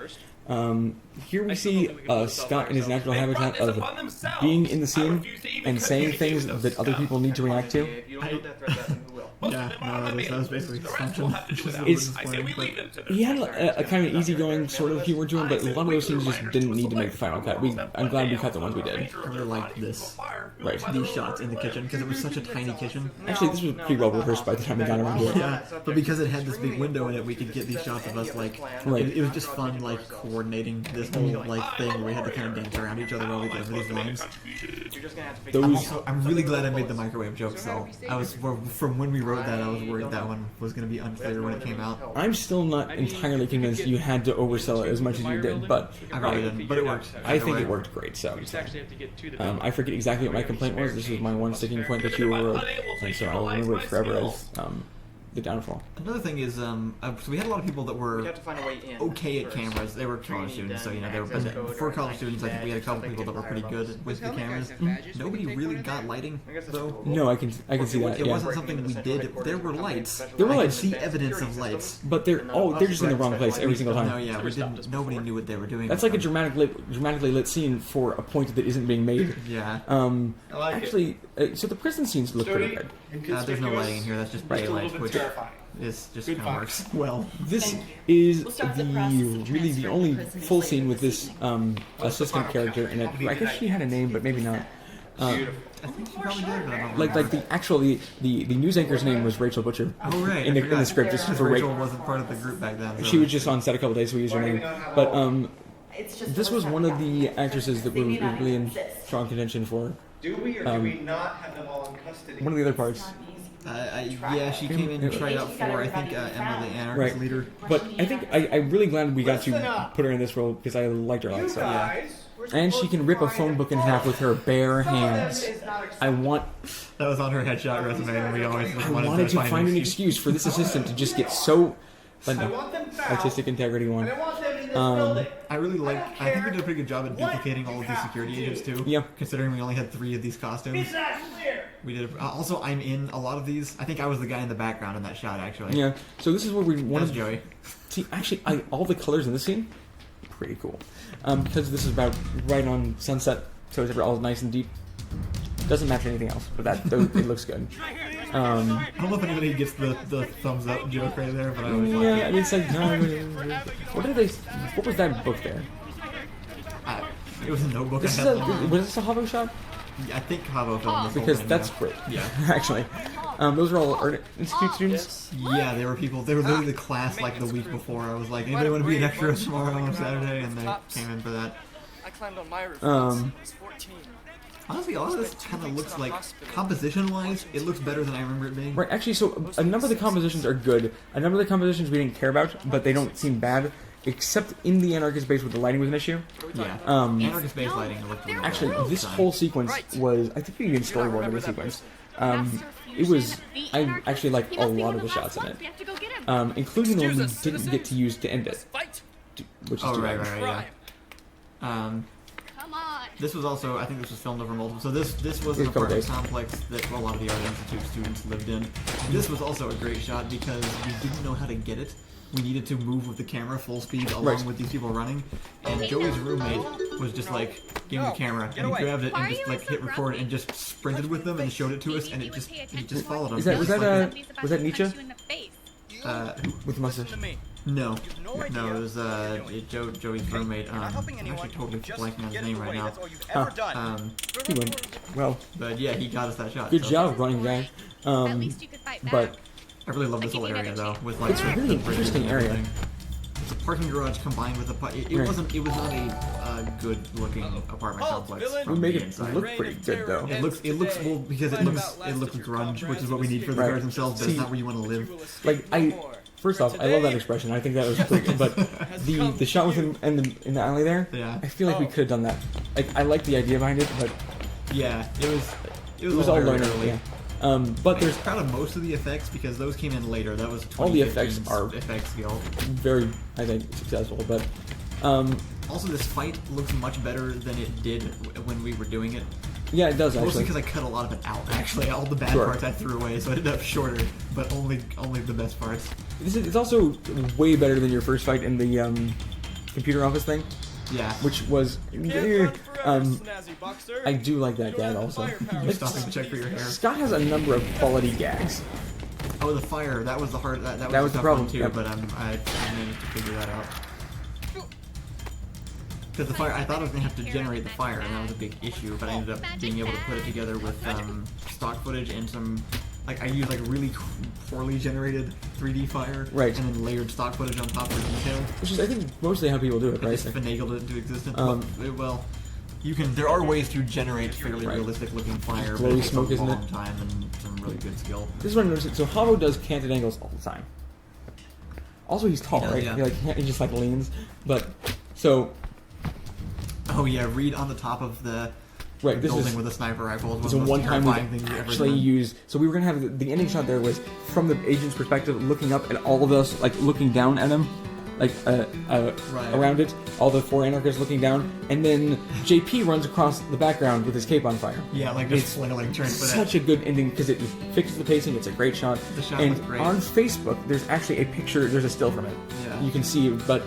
Speaker 1: Here we see Scott in his natural habitat of being in the scene and saying things that other people need to react to.
Speaker 5: If you don't know that threat, then who will?
Speaker 2: Yeah, no, that was basically his function.
Speaker 1: It's he had a kind of easygoing sort of humor to him, but a lot of those scenes just didn't need to make the final cut. I'm glad we cut the ones we did.
Speaker 2: I really liked this.
Speaker 1: Right.
Speaker 2: These shots in the kitchen because it was such a tiny kitchen.
Speaker 1: Actually, this was pretty well rehearsed by the time we got around to it.
Speaker 2: Yeah, but because it had this big window in it, we could get these shots of us like.
Speaker 1: Right.
Speaker 2: It was just fun, like coordinating this whole like thing where we had to kind of dance around each other while we deliver these lines.
Speaker 5: You're just gonna have to figure it
Speaker 1: Those
Speaker 5: out.
Speaker 2: I'm really glad I made the microwave jokes though. I was from when we wrote that, I was worried that one was going to be unclear when it came out.
Speaker 1: I'm still not entirely convinced you had to oversell it as much as you did, but
Speaker 2: I probably didn't, but it worked.
Speaker 1: I think it worked great. So I forget exactly what my complaint was. This was my one sticking point that you wrote, and so I'll remember it forever as the downfall.
Speaker 2: Another thing is, so we had a lot of people that
Speaker 5: We
Speaker 2: were
Speaker 5: have to find a way in.
Speaker 2: okay at cameras. They were college students, so you know they were. But for college students, I think we had a couple people that were pretty good with the cameras. Nobody really got lighting, though.
Speaker 1: No, I can see that.
Speaker 2: It
Speaker 1: Yeah.
Speaker 2: wasn't something we did. There were lights.
Speaker 1: There were
Speaker 2: I could
Speaker 1: lights.
Speaker 2: see evidence of lights.
Speaker 1: But they're just in the wrong place every single
Speaker 2: No,
Speaker 1: time.
Speaker 2: yeah, we didn't. Nobody knew what they were doing.
Speaker 1: That's like a dramatically lit scene for a point that isn't being made.
Speaker 2: Yeah.
Speaker 1: Actually, so the prison scenes look pretty good.
Speaker 2: There's no lighting in here. That's just daylight, which is just kind of works well.
Speaker 1: This is really the only full scene with this assistant character in it. I guess she had a name, but maybe not.
Speaker 2: I think she probably did, but I don't
Speaker 1: Like the news anchor's name was Rachel Butcher.
Speaker 2: Oh right.
Speaker 1: In the script, just for
Speaker 2: Rachel wasn't part of the group back then. So.
Speaker 1: She was just on set a couple days, so we used her name. But this was one of the actresses that were really in strong contention for.
Speaker 6: Do we or do we not have them all in custody?
Speaker 1: One of the other parts.
Speaker 2: Yeah, she came in and tried out for, I think, Emma the Anarchist leader.
Speaker 1: But I think I'm really glad we got to put her in this role because I liked her a lot. So yeah. And she can rip a phone book in half with her bare hands. I want.
Speaker 2: That was on her headshot resume, and we always
Speaker 1: I wanted to find an excuse for this assistant to just get so. Like the artistic integrity one.
Speaker 2: I really like. I think we did a pretty good job at duplicating all of these security agents too.
Speaker 1: Yeah.
Speaker 2: Considering we only had 3 of these costumes. We did. Also, I'm in a lot of these. I think I was the guy in the background in that shot, actually.
Speaker 1: Yeah. So this is where we wanted.
Speaker 2: That's Joey.
Speaker 1: See, actually, all the colors in this scene, pretty cool. Because this is about right on sunset, so it's all nice and deep. Doesn't match anything else, but it looks good.
Speaker 2: I don't know if anybody gets the thumbs up joke right there, but I always like
Speaker 1: I mean, it's like what was that book there?
Speaker 2: it was a notebook.
Speaker 1: Was this a Havo shot?
Speaker 2: Yeah, I think Havo filmed this
Speaker 1: Because
Speaker 2: whole thing,
Speaker 1: that's
Speaker 2: yeah.
Speaker 1: great.
Speaker 2: Yeah.
Speaker 1: Actually, those are all Art Institute students.
Speaker 2: Yeah, they were people. They were literally the class like the week before. I was like, anybody want to be an extra tomorrow on Saturday? And they came in for that.
Speaker 5: I climbed on my roof.
Speaker 1: Um,
Speaker 5: I was 14.
Speaker 2: Honestly, a lot of this kind of looks like, composition-wise, it looks better than I remember it being.
Speaker 1: Right. Actually, so a number of the compositions are good. A number of the compositions we didn't care about, but they don't seem bad. Except in the Anarchist base where the lighting was an issue.
Speaker 2: Yeah. Anarchist base lighting looked really
Speaker 1: Actually,
Speaker 2: good.
Speaker 1: this whole sequence was, I think we even storyboarded the sequence. It was, I actually liked a lot of the shots in it. Including the one we didn't get to use to end it. Which is too bad.
Speaker 2: Right, yeah. This was also, I think this was filmed over multiple, so this was an apartment complex that a lot of the Art Institute students lived in. This was also a great shot because we didn't know how to get it. We needed to move with the camera full speed along with these people running, and Joey's roommate was just like, give me the camera, and he grabbed it and just like hit record and just sprinted with them and showed it to us, and it just followed him.
Speaker 1: Was that Nietzsche? With the mustache?
Speaker 2: No, it was Joey's roommate. I'm actually totally blanking on his name right now.
Speaker 1: He went well.
Speaker 2: But yeah, he got us that shot.
Speaker 1: Good job, running guy. But
Speaker 2: I really love this whole area though. With like
Speaker 1: it's a really interesting area.
Speaker 2: It's a parking garage combined with a. It was not a a good looking apartment complex.
Speaker 1: We
Speaker 2: From
Speaker 1: make
Speaker 2: the
Speaker 1: it
Speaker 2: inside.
Speaker 1: look pretty good though.
Speaker 2: It looks well because it looks grunge, which is what we need for the
Speaker 1: Right.
Speaker 2: cars themselves. But
Speaker 1: See,
Speaker 2: it's not where you want to live.
Speaker 1: Like first off, I love that expression. I think that was pretty good. But the shot with him in the alley there,
Speaker 2: Yeah.
Speaker 1: I feel like we could have done that. Like I like the idea behind it, but
Speaker 2: Yeah, it was
Speaker 1: all
Speaker 2: very
Speaker 1: learning.
Speaker 2: early.
Speaker 1: Yeah. But
Speaker 2: I'm
Speaker 1: there's
Speaker 2: proud of most of the effects because those came in later. That was
Speaker 1: all the effects
Speaker 2: 2015's
Speaker 1: are
Speaker 2: effects skill.
Speaker 1: very, I think, successful. But
Speaker 2: Also, this fight looks much better than it did when we were doing it.
Speaker 1: yeah, it does
Speaker 2: Mostly
Speaker 1: actually.
Speaker 2: because I cut a lot of it out. Actually, all the bad
Speaker 1: Sure.
Speaker 2: parts I threw away, so it ended up shorter. But only the best parts.
Speaker 1: It's also way better than your first fight in the computer office thing,
Speaker 2: Yeah.
Speaker 1: which was. I do like that gag also.
Speaker 2: You're stopping to check for your hair.
Speaker 1: Scott has a number of quality gags.
Speaker 2: Oh, the fire. That was the hard. That
Speaker 1: That
Speaker 2: was
Speaker 1: was
Speaker 2: the
Speaker 1: the
Speaker 2: tough
Speaker 1: problem,
Speaker 2: one too.
Speaker 1: yeah.
Speaker 2: But I managed to figure that out. Because the fire, I thought I was gonna have to generate the fire, and that was a big issue. But I ended up being able to put it together with stock footage and some. Like I used like really poorly generated 3D fire,
Speaker 1: Right.
Speaker 2: and then layered stock footage on top for detail.
Speaker 1: Which is, I think, mostly how people do it,
Speaker 2: I
Speaker 1: right?
Speaker 2: just finagled it into existence.
Speaker 1: Um,
Speaker 2: You can. There are ways to generate fairly
Speaker 1: Right.
Speaker 2: realistic-looking fire, but
Speaker 1: Glowy
Speaker 2: it takes
Speaker 1: smoke,
Speaker 2: a
Speaker 1: isn't it?
Speaker 2: long time and some really good skill.
Speaker 1: This is what I noticed. So Havo does canted angles all the time. Also, he's tall,
Speaker 2: He does,
Speaker 1: right?
Speaker 2: yeah.
Speaker 1: He just like leans. But so
Speaker 2: Oh yeah, Reed on the top of the
Speaker 1: right, this
Speaker 2: building
Speaker 1: is
Speaker 2: with a sniper rifle is
Speaker 1: it's
Speaker 2: one
Speaker 1: a
Speaker 2: of the most
Speaker 1: one-time
Speaker 2: terrifying
Speaker 1: we
Speaker 2: things we've ever
Speaker 1: actually
Speaker 2: done.
Speaker 1: used. So we were gonna have the ending shot there was from the agent's perspective, looking up at all of us, like looking down at him, like around it, all the four anarchists looking down, and then JP runs across the background with his cape on fire.
Speaker 2: Yeah, like just flailing, trying to put
Speaker 1: Such a good ending because it fixes the pacing. It's a great shot.
Speaker 2: The shot
Speaker 1: and
Speaker 2: was great.
Speaker 1: on Facebook, there's actually a picture. There's a still from it.
Speaker 2: Yeah.
Speaker 1: You can see it, but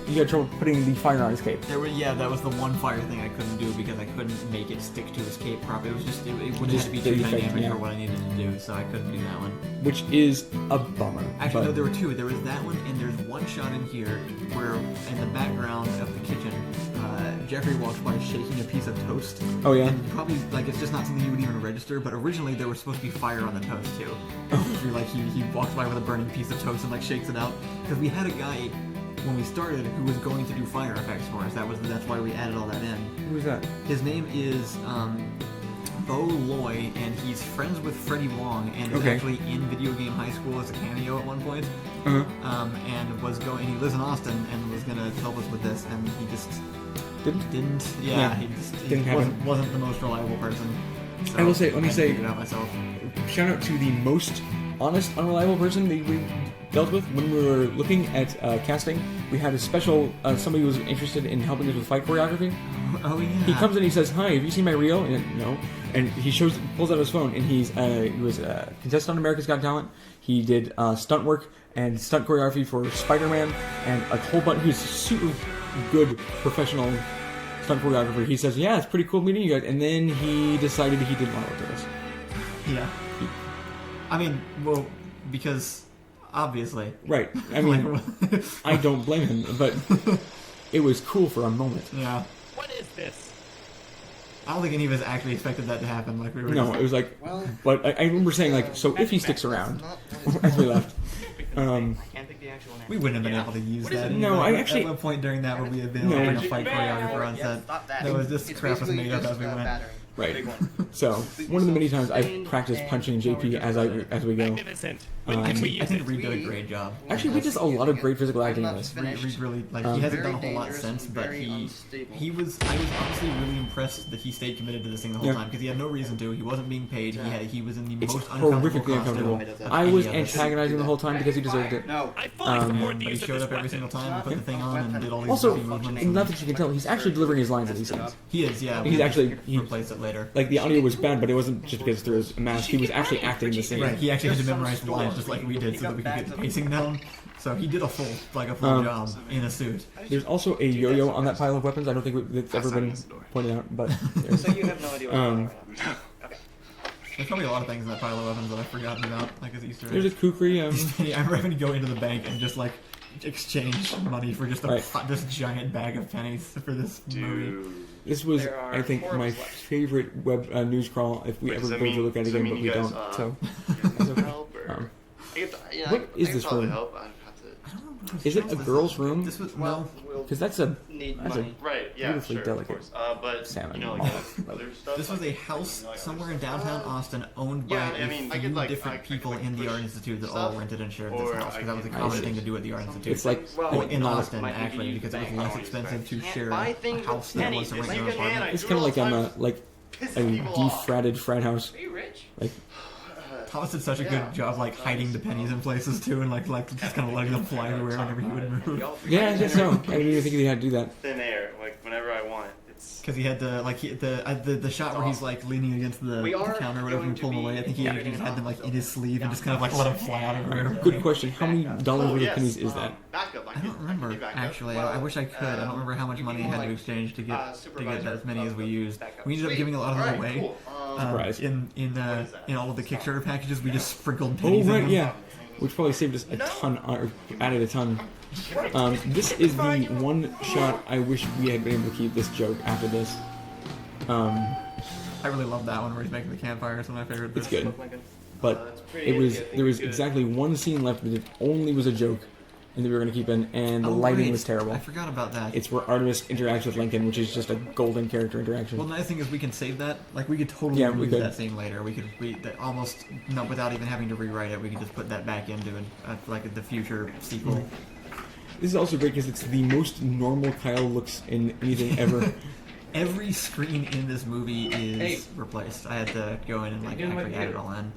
Speaker 1: you had trouble putting the fire on his cape.
Speaker 2: That was the one fire thing I couldn't do because I couldn't make it stick to his cape properly. It was just it would
Speaker 1: Just
Speaker 2: have to be
Speaker 1: the
Speaker 2: too
Speaker 1: effect,
Speaker 2: dynamic
Speaker 1: yeah.
Speaker 2: for what I needed to do, so I couldn't do that one.
Speaker 1: Which is a bummer.
Speaker 2: Actually,
Speaker 1: but
Speaker 2: no, there were two. There was that one, and there's one shot in here where, in the background of the kitchen, Jeffrey walks by shaking a piece of toast.
Speaker 1: Oh, yeah?
Speaker 2: And probably, like, it's just not something you would even register, but originally there was supposed to be fire on the toast, too. He walks by with a burning piece of toast and, like, shakes it out. Because we had a guy, when we started, who was going to do fire effects for us. That's why we added all that in.
Speaker 1: Who's that?
Speaker 2: His name is, Bo Loy, and he's friends with Freddie Wong, and is
Speaker 1: Okay.
Speaker 2: actually in Video Game High School as a cameo at one point.
Speaker 1: Uh-huh.
Speaker 2: And was going. He lives in Austin and was gonna help us with this, and he just
Speaker 1: Didn't?
Speaker 2: Yeah,
Speaker 1: Yeah,
Speaker 2: he just
Speaker 1: didn't happen.
Speaker 2: wasn't the most reliable person. So
Speaker 1: I will say, let me
Speaker 2: I
Speaker 1: say-
Speaker 2: figured it out myself.
Speaker 1: Shout out to the most honest, unreliable person that we dealt with when we were looking at casting. We had a special somebody who was interested in helping us with fight choreography.
Speaker 2: Oh yeah.
Speaker 1: He comes in, he says, "Hi, have you seen my reel?" And no. And he pulls out his phone, and he was a contestant on America's Got Talent. He did stunt work and stunt choreography for Spider-Man, and a whole bunch. He's a super good professional stunt choreographer. He says, "Yeah, it's pretty cool meeting you guys." And then he decided he didn't want to work with us.
Speaker 2: Yeah. I mean, well, because obviously.
Speaker 1: Right. I mean, I don't blame him, but it was cool for a moment.
Speaker 2: Yeah.
Speaker 7: What is this?
Speaker 2: I don't think any of us actually expected that to happen. Like we were.
Speaker 1: No,
Speaker 2: just,
Speaker 1: it was like, but I remember saying like, so if he sticks around, as we left,
Speaker 5: I can't think the actual name.
Speaker 2: we wouldn't have been able to use that.
Speaker 1: No, I actually-
Speaker 2: At one point during that, when we had been able to bring a fight choreographer on set,
Speaker 5: stop that.
Speaker 2: that was just
Speaker 9: It's
Speaker 2: crap was
Speaker 9: basically
Speaker 2: made up
Speaker 9: just
Speaker 2: as we
Speaker 9: a
Speaker 2: went.
Speaker 9: battery.
Speaker 1: right. So one of the many times I practiced punching JP as we go.
Speaker 7: Magnificent. When can we
Speaker 2: I
Speaker 7: use
Speaker 2: think
Speaker 7: it?
Speaker 2: Reed did a great job.
Speaker 1: Actually, we did a lot of great physical acting in
Speaker 9: I'm
Speaker 1: this.
Speaker 9: not finished.
Speaker 2: Reed really like he
Speaker 1: Um,
Speaker 2: hasn't done a
Speaker 9: Very
Speaker 2: whole lot
Speaker 9: dangerous
Speaker 2: since,
Speaker 9: and
Speaker 2: but
Speaker 9: very
Speaker 2: I
Speaker 9: unstable.
Speaker 2: was honestly really impressed that he stayed committed to this thing the whole
Speaker 1: Yeah.
Speaker 2: time because he had no reason to. He wasn't being paid. He was in the
Speaker 1: It's
Speaker 2: most uncomfortable
Speaker 1: horrifically uncomfortable.
Speaker 2: costume of
Speaker 1: I
Speaker 2: any
Speaker 1: was
Speaker 2: of us.
Speaker 1: antagonizing the whole time because he deserved it.
Speaker 9: No.
Speaker 7: I fully support the
Speaker 2: But he
Speaker 7: use of
Speaker 2: showed
Speaker 7: this
Speaker 2: up every
Speaker 7: weapon.
Speaker 2: single time and put the thing on and did all these
Speaker 1: Also,
Speaker 2: goofy movements.
Speaker 1: not that you can tell, he's actually delivering his lines in these scenes.
Speaker 2: He is, yeah.
Speaker 1: He's
Speaker 2: we
Speaker 1: actually
Speaker 2: replaced it later.
Speaker 1: like the audio was bad, but it wasn't just because through his mask. He was actually acting the scene.
Speaker 2: Right, he actually had to memorize the lines just like we did so that we could get the pacing down. So he did a full job in a suit.
Speaker 1: There's also a yo-yo on that pile of weapons. I don't think it's ever been pointed out, but
Speaker 5: So you have no idea what
Speaker 1: Um,
Speaker 2: There's probably a lot of things in that pile of weapons that I've forgotten about, like as Easter
Speaker 1: there's a
Speaker 2: eggs.
Speaker 1: kukri.
Speaker 2: I remember having to go into the bank and just like exchange money for just
Speaker 1: Right.
Speaker 2: this giant bag of pennies for this movie.
Speaker 1: This was,
Speaker 5: There are
Speaker 1: I think,
Speaker 5: four of
Speaker 1: my
Speaker 5: us left.
Speaker 1: favorite web news crawl. If we
Speaker 4: Wait,
Speaker 1: ever
Speaker 4: does that
Speaker 1: go to
Speaker 4: mean-
Speaker 1: look at it
Speaker 4: does that
Speaker 1: again, but
Speaker 4: mean
Speaker 1: we
Speaker 4: you guys,
Speaker 1: don't. So,
Speaker 4: Need some help, or
Speaker 1: um,
Speaker 4: I get, yeah,
Speaker 1: what
Speaker 4: I
Speaker 1: is
Speaker 4: can
Speaker 1: this
Speaker 4: probably
Speaker 1: room?
Speaker 4: help. I have to.
Speaker 1: Is it a girl's room?
Speaker 2: This was
Speaker 9: Well, we'll
Speaker 1: because that's a
Speaker 5: need
Speaker 1: That's a-
Speaker 5: money.
Speaker 6: Right, yeah,
Speaker 1: Beautifully
Speaker 6: sure,
Speaker 1: delicate
Speaker 6: of course. But,
Speaker 1: salmon.
Speaker 6: you know, like, other stuff.
Speaker 2: This was a
Speaker 6: like,
Speaker 2: house
Speaker 6: you know, like,
Speaker 2: somewhere in
Speaker 6: other stuff.
Speaker 2: downtown Austin owned by
Speaker 6: Yeah, I
Speaker 2: a
Speaker 6: mean, I
Speaker 2: few
Speaker 6: could, like,
Speaker 2: different
Speaker 6: I could,
Speaker 2: people
Speaker 6: like,
Speaker 2: in the
Speaker 6: push
Speaker 2: Art Institute that all
Speaker 6: stuff,
Speaker 2: rented and shared
Speaker 6: or
Speaker 2: this house, because that was a
Speaker 6: I
Speaker 2: common
Speaker 1: see.
Speaker 2: thing to do at the Art Institute.
Speaker 1: It's like
Speaker 5: Well,
Speaker 2: in
Speaker 5: my
Speaker 2: Austin,
Speaker 5: computer
Speaker 2: actually, because it was less
Speaker 6: uses
Speaker 2: expensive to
Speaker 5: Can't
Speaker 2: share
Speaker 5: buy
Speaker 2: a
Speaker 5: things
Speaker 2: house
Speaker 5: with
Speaker 2: that was
Speaker 5: pennies.
Speaker 2: a
Speaker 5: It's
Speaker 2: regular
Speaker 6: like a man,
Speaker 2: apartment.
Speaker 1: it's kind of like like a defratted frat house.
Speaker 5: Are you rich?
Speaker 1: Like
Speaker 2: Thomas did such a good job, like hiding the pennies in places too, and like just kind of letting them fly everywhere whenever he would move.
Speaker 1: yeah, I guess so. I didn't even think he had to do that.
Speaker 6: Thin air, like, whenever I want. It's...
Speaker 2: Because he had the shot where he's like leaning against the counter, or whatever, and pull him away. I think he had them like in his sleeve and just kind of like let him fly out everywhere.
Speaker 1: Good question. How many dollars worth of
Speaker 6: yes,
Speaker 1: pennies is that?
Speaker 6: Backup.
Speaker 2: I don't remember actually. I wish I could. I don't remember how much money I had to exchange to get as many as we used. We ended up giving a lot of them away.
Speaker 1: Surprise.
Speaker 2: In all of the Kickstarter packages, we just sprinkled
Speaker 1: Oh
Speaker 2: pennies in
Speaker 1: right,
Speaker 2: them.
Speaker 1: yeah. Which probably saved us a ton, or added a ton. This is the one shot I wish we had been able to keep this joke after this.
Speaker 2: I really love that one where he's making the campfire. It's one of my favorite
Speaker 1: It's
Speaker 2: bits.
Speaker 1: good. But there was exactly one scene left that it only was a joke, and that we were going to keep in, and the lighting
Speaker 2: right.
Speaker 1: was terrible.
Speaker 2: I forgot about that.
Speaker 1: It's where Artemis interacts with Lincoln, which is just a golden character interaction.
Speaker 2: Well, the nice thing is we can save that. Like, we could totally
Speaker 1: Yeah, we
Speaker 2: use
Speaker 1: could.
Speaker 2: that scene later. We could almost without even having to rewrite it. We could just put that back into like the future sequel.
Speaker 1: This is also great because it's the most normal Kyle looks in anything ever.
Speaker 2: Every screen in this movie is replaced. I had to go in and like actually add it all in.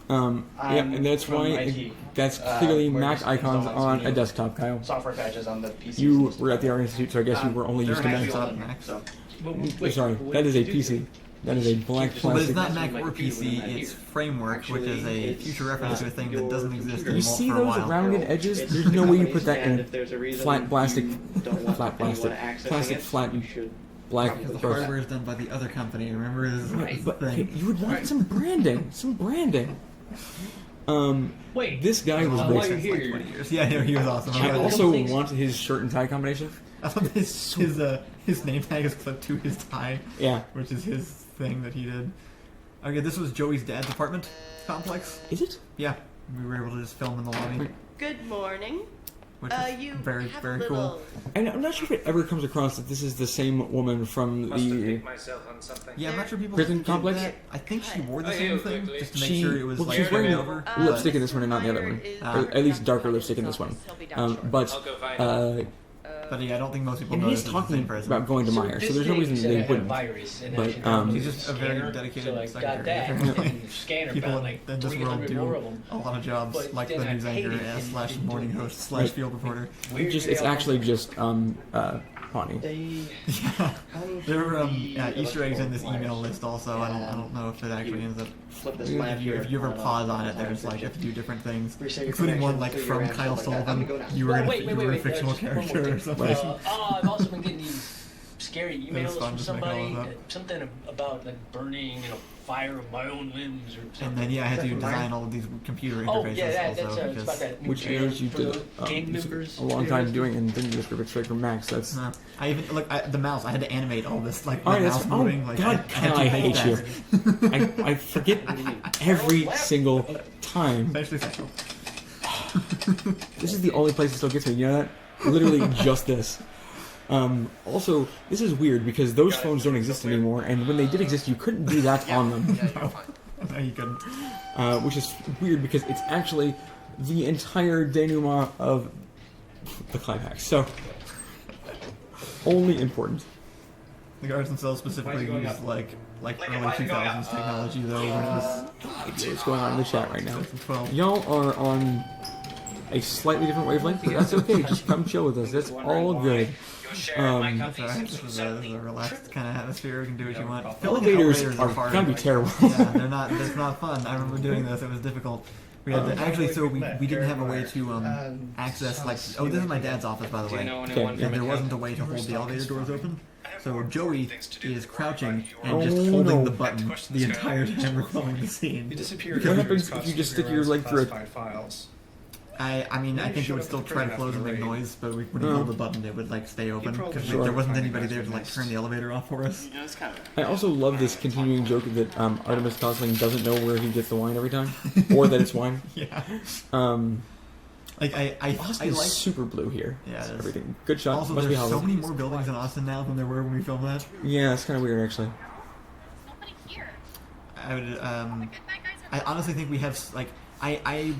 Speaker 1: Yeah, and that's why that's clearly Mac icons on a desktop, Kyle.
Speaker 5: Software patches on the PC.
Speaker 1: You were at the Art Institute, so I guess you were only used to Mac. Sorry, that is a PC. That is a black
Speaker 2: But it's
Speaker 1: plastic.
Speaker 2: not Mac or PC. It's Framework, which is a future reference to a thing that doesn't exist
Speaker 1: You
Speaker 2: anymore
Speaker 1: see
Speaker 2: for a
Speaker 1: those
Speaker 2: while.
Speaker 1: rounded edges? There's no way you put that in flat plastic, black.
Speaker 2: Because the hardware is done by the other company. Remember his
Speaker 1: But
Speaker 2: thing.
Speaker 1: you would want some branding.
Speaker 7: Wait,
Speaker 1: This guy was
Speaker 7: while
Speaker 1: great.
Speaker 7: you're here,
Speaker 2: 20 years. Yeah, I know he was awesome.
Speaker 1: I also want his shirt and tie combination.
Speaker 2: I love his name tag is clipped to his tie.
Speaker 1: Yeah.
Speaker 2: Which is his thing that he did. Okay, this was Joey's dad's apartment complex.
Speaker 1: Is it?
Speaker 2: Yeah, we were able to just film in the lobby,
Speaker 9: Good morning.
Speaker 2: which is
Speaker 9: You
Speaker 2: very
Speaker 9: have
Speaker 2: very
Speaker 9: a
Speaker 2: cool.
Speaker 9: little...
Speaker 1: And I'm not sure if it ever comes across that this is the same woman from the.
Speaker 4: myself on something.
Speaker 2: Yeah, I'm not sure people
Speaker 1: Prison
Speaker 2: get
Speaker 1: complex?
Speaker 2: that. I think she wore the
Speaker 4: Oh,
Speaker 2: same
Speaker 4: yeah,
Speaker 2: thing
Speaker 4: quickly.
Speaker 2: just to make sure it was like
Speaker 1: she's wearing
Speaker 2: over.
Speaker 1: lipstick in this one and not the other one. Or at least darker lipstick in this one. But
Speaker 4: I'll go find
Speaker 2: But yeah, I don't think most people
Speaker 1: and
Speaker 2: know
Speaker 1: he's
Speaker 2: this is the
Speaker 1: talking
Speaker 2: same person.
Speaker 1: about going to Meyer, so there's no reason they wouldn't. But
Speaker 2: He's just a very dedicated secretary. People in this world do a lot of jobs, like the news anchor / morning host / field reporter.
Speaker 1: It's actually just Pawnee.
Speaker 2: Yeah, there were Easter eggs in this email list also. I don't know if it actually ends up. If you ever pause on it, there's like a few different things, including one like from Kyle Sullivan. You were a fictional character or something.
Speaker 7: I've also been getting these scary
Speaker 2: It was
Speaker 7: emails
Speaker 2: fun
Speaker 7: from
Speaker 2: just making all
Speaker 7: somebody,
Speaker 2: of that.
Speaker 7: something about like burning, fire of my own limbs or something.
Speaker 2: And then I had to design all of these computer
Speaker 7: Oh
Speaker 2: interfaces
Speaker 7: yeah,
Speaker 2: also
Speaker 7: it's about
Speaker 2: because.
Speaker 7: that new
Speaker 1: Which
Speaker 7: trailer
Speaker 1: knows you
Speaker 7: for
Speaker 1: did
Speaker 7: the gang members.
Speaker 1: a long time doing and didn't just rip it straight from Max. That's
Speaker 2: I even the mouse. I had to animate all this like the
Speaker 1: Alright,
Speaker 2: mouse moving. Like,
Speaker 1: God,
Speaker 2: had
Speaker 1: I
Speaker 2: to
Speaker 1: hate
Speaker 2: that.
Speaker 1: you. I forget every single time.
Speaker 2: Especially sexual.
Speaker 1: This is the only place it still gets me. You know that? Literally just this. Also, this is weird because those phones don't exist anymore, and when they did exist, you couldn't do that on them.
Speaker 2: No, you couldn't.
Speaker 1: Which is weird because it's actually the entire denouement of the climax. So, only important.
Speaker 2: The guards themselves specifically used like early 2000s technology though. When it was
Speaker 1: What's going on in the chat right now?
Speaker 2: 2012.
Speaker 1: Y'all are on a slightly different wavelength, but that's okay. Just come chill with us. That's all good.
Speaker 2: That's alright. This is a relaxed kind of atmosphere. You can do what you want.
Speaker 1: Elevators are
Speaker 2: hard.
Speaker 1: gonna be terrible.
Speaker 2: Yeah, they're not. That's not fun. I remember doing this. It was difficult. We had to actually. So we didn't have a way to access like. Oh, this is my dad's office, by the way.
Speaker 1: Okay,
Speaker 2: And there wasn't a way to hold the elevator doors open. So Joey is crouching and just
Speaker 1: Oh,
Speaker 2: holding
Speaker 1: no.
Speaker 2: the button the entire time we're filming the scene.
Speaker 1: What happens if you just stick your leg through it?
Speaker 2: I mean, I think it would still try to close and make noise, but when you hold the button, it would like stay open because there wasn't anybody there to like turn the elevator off for us.
Speaker 1: I also love this continuing joke that Artemis Gosling doesn't know where he gets the wine every time, or that it's wine.
Speaker 2: Yeah. Like I
Speaker 1: Austin's
Speaker 2: like
Speaker 1: super blue here.
Speaker 2: Yeah, it is.
Speaker 1: Everything. Good shot.
Speaker 2: Also,
Speaker 1: Must be
Speaker 2: there's so
Speaker 1: Halloween.
Speaker 2: many more buildings in Austin now than there were when we filmed that.
Speaker 1: Yeah, it's kind of weird actually.
Speaker 10: Nobody here.
Speaker 2: I would I honestly think we have like I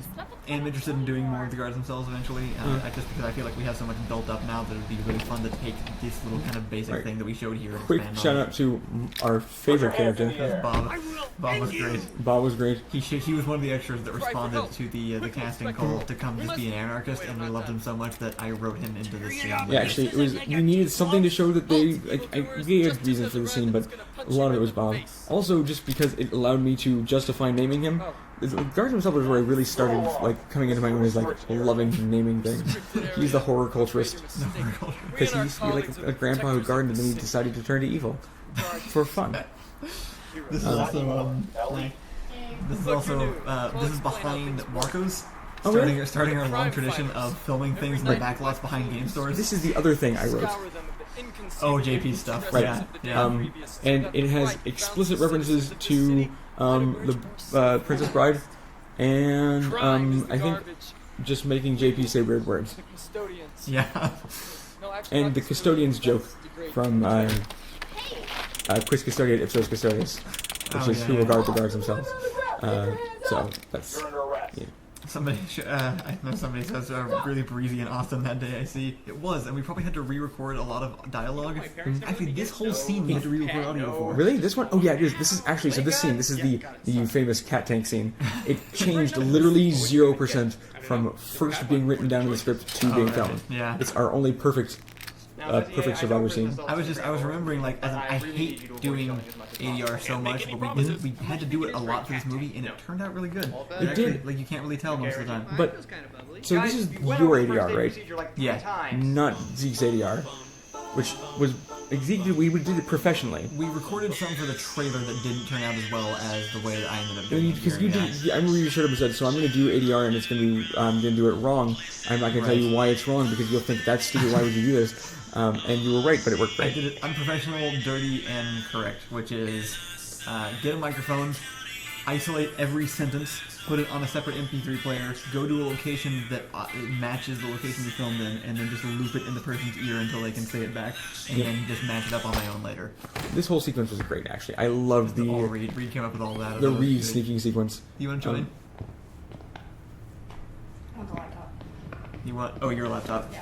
Speaker 2: am interested in doing more of the guards themselves eventually. Just because I feel like we have so much built up now that it'd be really fun to take this little kind of basic thing that we showed here and
Speaker 1: Quick
Speaker 2: expand
Speaker 1: shout
Speaker 2: on.
Speaker 1: out to our favorite character.
Speaker 2: Bob. Bob was great.
Speaker 1: Bob was great.
Speaker 2: He was one of the extras that responded to the casting call to come just be an anarchist, and we loved him so much that I wrote him into this scene.
Speaker 1: Yeah, actually, it was we needed something to show that they. I gave reasons for the scene, but a lot of it was Bob. Also, just because it allowed me to justify naming him. Guards himself was where I really started like coming into my own as like loving naming things. He's the horror culturist because he used to be like a grandpa who gardened and then he decided to turn to evil for fun.
Speaker 2: This is also this is behind Marco's. Starting our long tradition of filming things in the backlots behind game stores.
Speaker 1: This is the other thing I wrote.
Speaker 2: Oh, JP stuff.
Speaker 1: Right.
Speaker 2: Yeah.
Speaker 1: And it has explicit references to the Princess Bride, and I think just making JP say weird words.
Speaker 2: Yeah.
Speaker 1: And the custodian's joke from Quis Custodiet Ipsos Custodius, which is who regard the guards themselves. So that's. Yeah.
Speaker 2: Somebody, I know somebody says really breezy in Austin that day. I see it was, and we probably had to re-record a lot of dialogue. Actually, this whole scene we had to re-record audio for.
Speaker 1: Really? This one? Oh yeah, it is. This is actually so. This scene, this is the famous cat tank scene. It changed literally 0% from first being written down in the script to being filmed.
Speaker 2: Yeah.
Speaker 1: It's our only perfect survivor scene.
Speaker 2: I was remembering like I hate doing ADR so much, but we had to do it a lot for this movie, and it turned out really good.
Speaker 1: It did.
Speaker 2: Like you can't really tell most of the time.
Speaker 1: But so this is your ADR, right?
Speaker 2: Yeah.
Speaker 1: Not Zeke's ADR, which was Zeke. We did it professionally.
Speaker 2: We recorded some for the trailer that didn't turn out as well as the way that I ended up doing it.
Speaker 1: Because you did. I remember you showed up and said, "So I'm going to do ADR, and it's going to be I'm going to do it wrong. I'm not going to tell you why it's wrong because you'll think that's stupid. Why would you do this?" And you were right, but it worked great.
Speaker 2: I did it unprofessional, dirty, and correct, which is get a microphone, isolate every sentence, put it on a separate MP3 player, go to a location that matches the location you filmed in, and then just loop it in the person's ear until they can say it back, and then just match it up on my own later.
Speaker 1: This whole sequence was great, actually. I loved the...
Speaker 2: Reed came up with all that.
Speaker 1: The Reed sneaking sequence.
Speaker 2: You want to join?
Speaker 9: I want the laptop.
Speaker 2: You want... Oh, your laptop.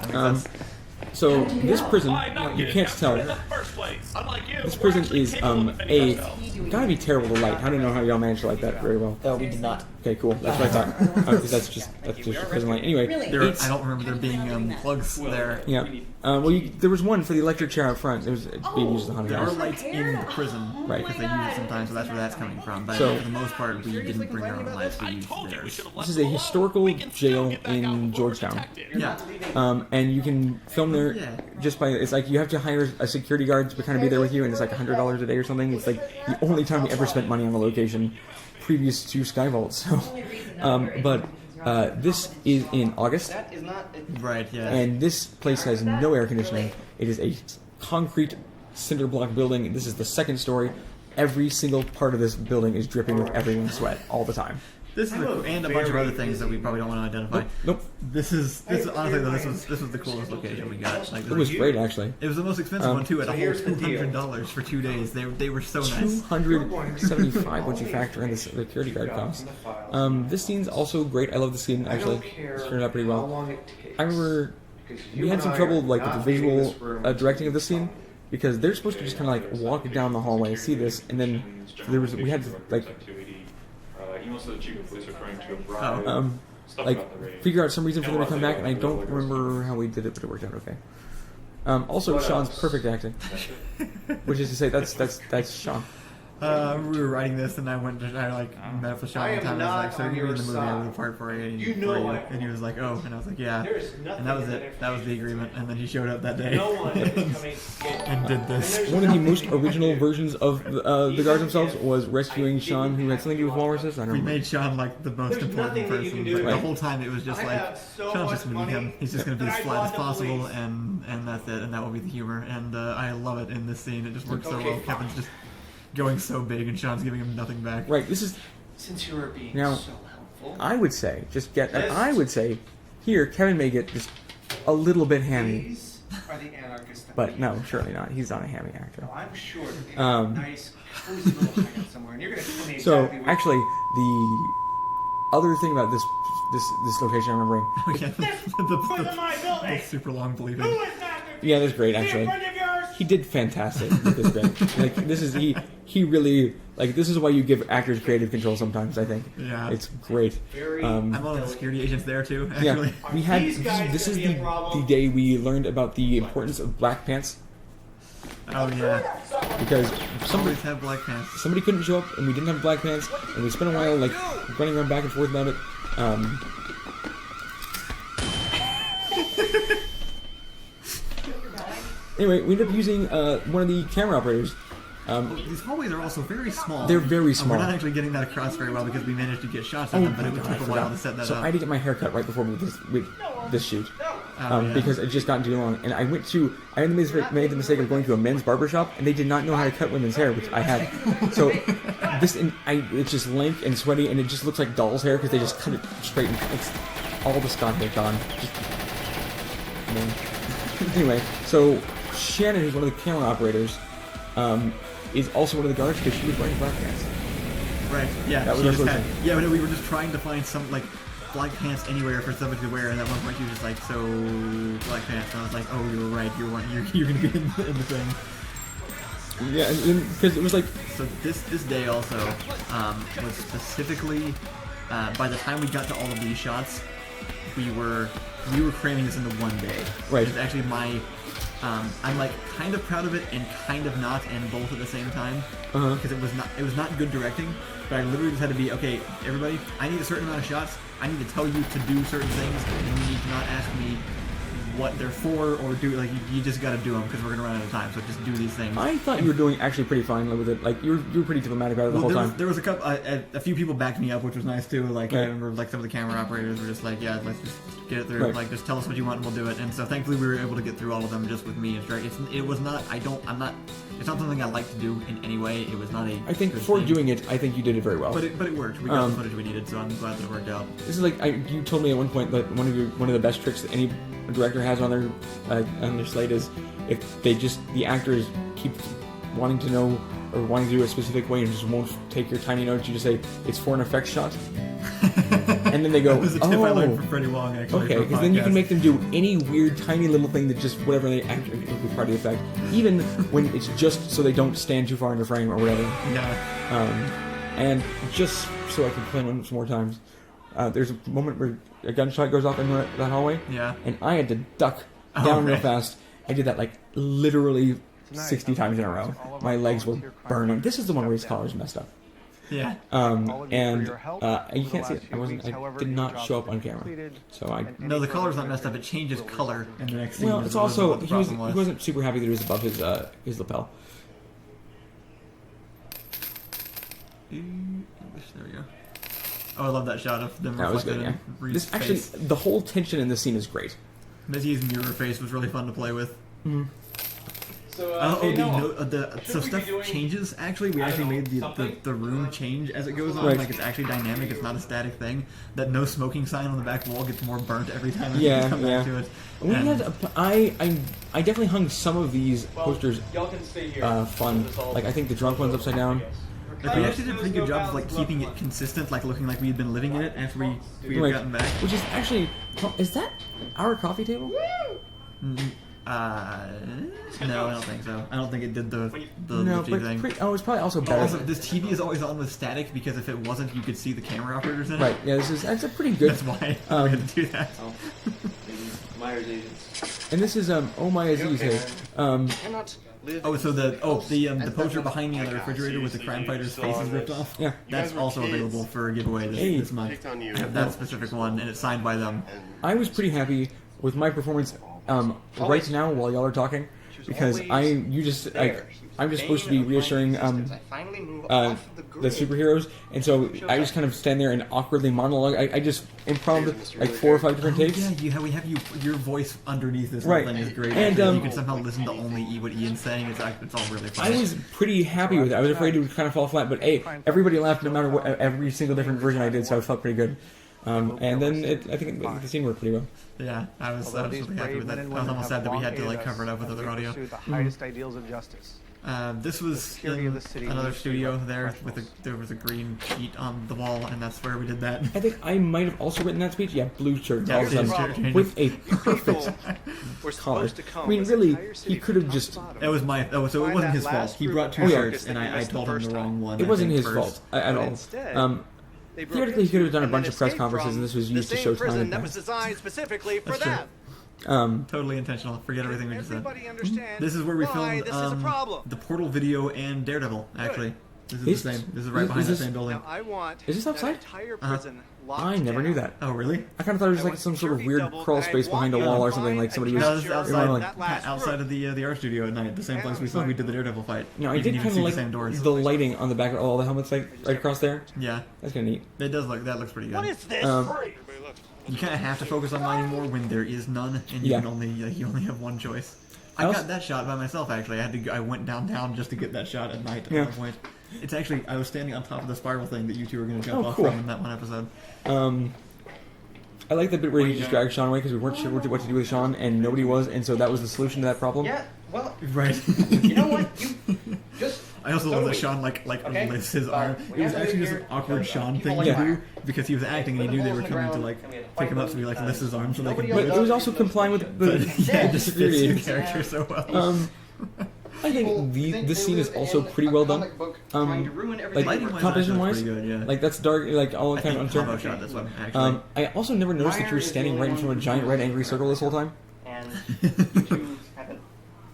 Speaker 1: So this prison, you can't tell. This prison is gotta be terrible to light. I don't know how y'all managed to light that very well.
Speaker 5: No, we did not.
Speaker 1: Okay, cool. That's what I thought. Because that's just prison light. Anyway,
Speaker 2: I don't remember there being plugs there.
Speaker 1: Yeah. Well, there was one for the electric chair out front. It was being used as a haunted
Speaker 2: There are
Speaker 1: house.
Speaker 2: lights in the prison,
Speaker 1: Right?
Speaker 2: Because they use it sometimes, so that's where that's coming from. But
Speaker 1: So-
Speaker 2: for the most part, we didn't bring our own lights. We used theirs.
Speaker 1: This is a historical jail in Georgetown.
Speaker 2: Yeah.
Speaker 1: And you can film there just by, it's like you have to hire a security guard to kind of be there with you, and it's like $100 a day or something. It's like the only time we ever spent money on the location previous to Skyvault. So, this is in August.
Speaker 2: Right, yeah.
Speaker 1: And this place has no air conditioning. It is a concrete cinder block building. This is the second story. Every single part of this building is dripping with everyone's sweat all the time.
Speaker 2: This is and a bunch of other things that we probably don't want to identify.
Speaker 1: Nope.
Speaker 2: This is honestly though, this was the coolest location we got. Like,
Speaker 1: It was great, actually.
Speaker 2: It was the most expensive one too, at a whole $200 for 2 days. They were so nice.
Speaker 1: $275 once you factor in the security guard cost. This scene's also great. I love the scene, actually. It's turned out pretty well. I remember we had some trouble like with the visual directing of the scene because they're supposed to just kind of like walk down the hallway, see this, and then we had to like figure out some reason for them to come back, and I don't remember how we did it, but it worked out okay. Also, Sean's perfect acting, which is to say that's Sean.
Speaker 2: We were writing this, and I met up with Sean one time. I was like, "So you're in the movie? I have a part for you." And he was like, "Oh," and I was like, "Yeah." And that was it. That was the agreement. And then he showed up that day and did this.
Speaker 1: One of the most original versions of the guards themselves was rescuing Sean, who had something to do with walruses. I don't know.
Speaker 2: We made Sean like the most important person, but the whole time it was just like Sean's just gonna be him. He's just gonna be as flat as possible, and that's it. And that will be the humor. And I love it in this scene. It just works so well. Kevin's just going so big, and Sean's giving him nothing back.
Speaker 1: Right. This is
Speaker 5: Since you were being
Speaker 1: now.
Speaker 5: so helpful.
Speaker 1: I would say here, Kevin may get just a little bit hammy.
Speaker 6: These are the anarchists that
Speaker 1: But
Speaker 6: we
Speaker 1: no,
Speaker 6: use.
Speaker 1: surely not. He's not a hammy actor.
Speaker 6: No, I'm sure that they have a nice, cozy little hideout somewhere, and you're going to tell me
Speaker 1: So,
Speaker 6: exactly where.
Speaker 1: actually, the other thing about this location I'm remembering...
Speaker 2: Oh, yeah, the super long bleeping.
Speaker 1: Yeah, that's great, actually. He did fantastic with this bit. Like, this is... He really... Like, this is why you give actors creative control sometimes, I think.
Speaker 2: Yeah.
Speaker 1: It's great.
Speaker 2: I'm one of the security agents there, too, actually.
Speaker 1: Yeah, we had... This is the day we learned about the importance of black pants.
Speaker 2: Oh, yeah.
Speaker 1: Because
Speaker 2: Always have black pants.
Speaker 1: somebody couldn't show up, and we didn't have black pants, and we spent a while, like, running around back and forth about it. Anyway, we ended up using one of the camera operators.
Speaker 2: These hallways are also very small.
Speaker 1: They're very small.
Speaker 2: We're not actually getting that across very well because we managed to get shots of them, but it would take a while to set that
Speaker 1: so
Speaker 2: up.
Speaker 1: I had to get my hair cut right before this shoot.
Speaker 2: Yeah.
Speaker 1: Because it just got too long. And I made the mistake of going to a men's barbershop, and they did not know how to cut women's hair, which I had. So it's just lank and sweaty, and it just looks like doll's hair because they just cut it straight. And it's all the Scott hair gone. Anyway, so Shannon, who's one of the camera operators, is also one of the guards because she was wearing black pants.
Speaker 2: Right, yeah.
Speaker 1: That was
Speaker 2: she
Speaker 1: our
Speaker 2: just
Speaker 1: solution.
Speaker 2: but we were just trying to find some, like, black pants anywhere for somebody to wear, and at one point she was just like, so, black pants. And I was like, oh, you were right, you're going to be in the thing.
Speaker 1: Yeah, because it was like...
Speaker 2: So this day also was specifically, by the time we got to all of these shots, we were cramming this into one day.
Speaker 1: Right.
Speaker 2: It's actually my... I'm like kind of proud of it and kind of not, and both at the same time, because it was not good directing. But I literally just had to be, okay, everybody, I need a certain amount of shots. I need to tell you to do certain things, and you need to not ask me what they're for or do. Like you just got to do them because we're gonna run out of time. So just do these things.
Speaker 1: I thought you were doing actually pretty fine with it. Like you were pretty diplomatic about it the whole time.
Speaker 2: There was a couple, a few people backed me up, which was nice too. Like I remember, like some of the camera operators were just like, yeah, let's just get it through.
Speaker 1: Right.
Speaker 2: Like just tell us what you want and we'll do it. And so thankfully we were able to get through all of them just with me. It was not. It's not something I like to do in any way. It was not a.
Speaker 1: I think
Speaker 2: good
Speaker 1: for
Speaker 2: thing.
Speaker 1: doing it, I think you did it very well.
Speaker 2: But it worked. We got the footage we needed, so I'm glad that it worked out.
Speaker 1: This is like you told me at one point that one of the best tricks that any director has on their slate is if the actors keep wanting to know or wanting to do a specific way and just won't take your tiny notes, you just say it's for an effects shot, and then they go,
Speaker 2: That was a tip I learned from Freddie Wong actually.
Speaker 1: okay,
Speaker 2: for a
Speaker 1: because then you can
Speaker 2: podcast.
Speaker 1: make them do any weird tiny little thing that just whatever they act would be part of the effect, even when it's just so they don't stand too far in the frame or whatever.
Speaker 2: Yeah.
Speaker 1: And just so I can play one some more times, there's a moment where a gunshot goes off in that hallway,
Speaker 2: Yeah.
Speaker 1: and I had to duck down real fast. I did that like literally 60 times in a row. My legs were burning. This is the one where his collar's messed up.
Speaker 2: Yeah.
Speaker 1: And you can't see it. I did not show up on camera, so
Speaker 2: No, the collar's not messed up. It changes color in the next scene.
Speaker 1: Well,
Speaker 2: is
Speaker 1: it's
Speaker 2: what
Speaker 1: also
Speaker 2: the
Speaker 1: he
Speaker 2: problem
Speaker 1: wasn't super happy that it was above his lapel.
Speaker 2: There we go. Oh, I love that shot of them
Speaker 1: That was
Speaker 2: reflected
Speaker 1: good. Yeah.
Speaker 2: in Reed's
Speaker 1: This actually,
Speaker 2: face.
Speaker 1: the whole tension in this scene is great.
Speaker 2: Mizzy's mirror face was really fun to play with.
Speaker 4: So,
Speaker 2: So stuff changes. Actually, we actually made the room change as it goes on.
Speaker 1: Right.
Speaker 2: Like it's actually dynamic. It's not a static thing. That no smoking sign on the back wall gets more burnt every time we come back to it.
Speaker 1: We
Speaker 2: And-
Speaker 1: had I definitely hung some of these posters
Speaker 4: Y'all can stay here.
Speaker 1: fun. Like I think the drunk one's upside down.
Speaker 2: Like, we actually did a pretty good job of like keeping it consistent, like looking like we had been living in it after we had
Speaker 1: Right.
Speaker 2: gotten back.
Speaker 1: Which is actually, is that our coffee table?
Speaker 2: No, I don't think so. I don't think it did the
Speaker 1: No,
Speaker 2: lifty
Speaker 1: but
Speaker 2: thing.
Speaker 1: it's probably also better.
Speaker 2: Also, this TV is always on with static because if it wasn't, you could see the camera operators in it.
Speaker 1: Right. Yeah. That's a pretty good.
Speaker 2: That's why we had to do that.
Speaker 4: Myers agents.
Speaker 1: And this is Oh My Aziz here.
Speaker 2: Oh, so the poster behind me on the refrigerator with the crime fighters' faces ripped off.
Speaker 1: Yeah.
Speaker 2: That's also available for a giveaway this month. I have that specific one, and it's signed by them.
Speaker 1: I was pretty happy with my performance right now while y'all are talking because I'm just supposed to be reassuring the superheroes, and so I just kind of stand there and awkwardly monologue. I just improv like 4 or 5 different takes.
Speaker 2: Yeah, we have your voice underneath this
Speaker 1: Right.
Speaker 2: whole thing is great.
Speaker 1: And,
Speaker 2: you can somehow listen to only what Ian's saying. It's all really fun.
Speaker 1: I was pretty happy with it. I was afraid it would kind of fall flat, but hey, everybody laughed no matter what, every single different version I did, so I felt pretty good. And then I think the scene worked pretty well.
Speaker 2: Yeah, I was really happy with that. I was almost sad that we had to like cover it up with other audio.
Speaker 6: The highest ideals of justice.
Speaker 2: This was in another studio there there was a green sheet on the wall, and that's where we did that.
Speaker 1: I think I might have also written that speech. Yeah, blue shirt,
Speaker 2: Yeah,
Speaker 1: all of a sudden, with a perfect collar. I mean, really, he could have just.
Speaker 2: It was my. Oh, so it wasn't his fault. He brought two shirts, and I told him the wrong one.
Speaker 1: It wasn't his
Speaker 2: first.
Speaker 1: fault at all. Theoretically, he could have done a bunch of press conferences, and this was used to show time.
Speaker 6: That was designed specifically for that.
Speaker 2: Totally intentional. Forget everything we just said. This is where we filmed the Portal video and Daredevil. Actually, this is the same. This is right behind the same building.
Speaker 1: Is this outside? I never knew that.
Speaker 2: Oh, really?
Speaker 1: I kind of thought it was like some sort of weird crawl space behind a wall or something. Like somebody was.
Speaker 2: No, this is outside of the art studio at night. The same place we did the Daredevil fight.
Speaker 1: No, I did kind of like the lighting on the back of all the helmets, like right across there.
Speaker 2: Yeah,
Speaker 1: that's kind of neat.
Speaker 2: It does look. That looks pretty good.
Speaker 6: What is this?
Speaker 2: You kind of have to focus on lighting more when there is none, and you can only you only have one choice. I got that shot by myself actually. I went downtown just to get that shot at night at one point. It's actually I was standing on top of the spiral thing that you two were going to jump off from in that one episode.
Speaker 1: I like the bit where he just dragged Sean away because we weren't sure what to do with Sean, and nobody was, and so that was the solution to that problem.
Speaker 5: Yeah, well,
Speaker 2: right.
Speaker 5: You know what? You just.
Speaker 2: I also love that Sean lifts his arm. It was actually just an awkward Sean thing to do because he was acting and he knew they were coming to pick him up, so he lifts his arm so they could.
Speaker 1: But it was also complying with the
Speaker 2: just fits your character so well.
Speaker 1: I think this scene is also pretty well done. Like composition-wise, like that's dark, like all kind of uncertain. I also never noticed that you were standing right in front of a giant red angry circle this whole time.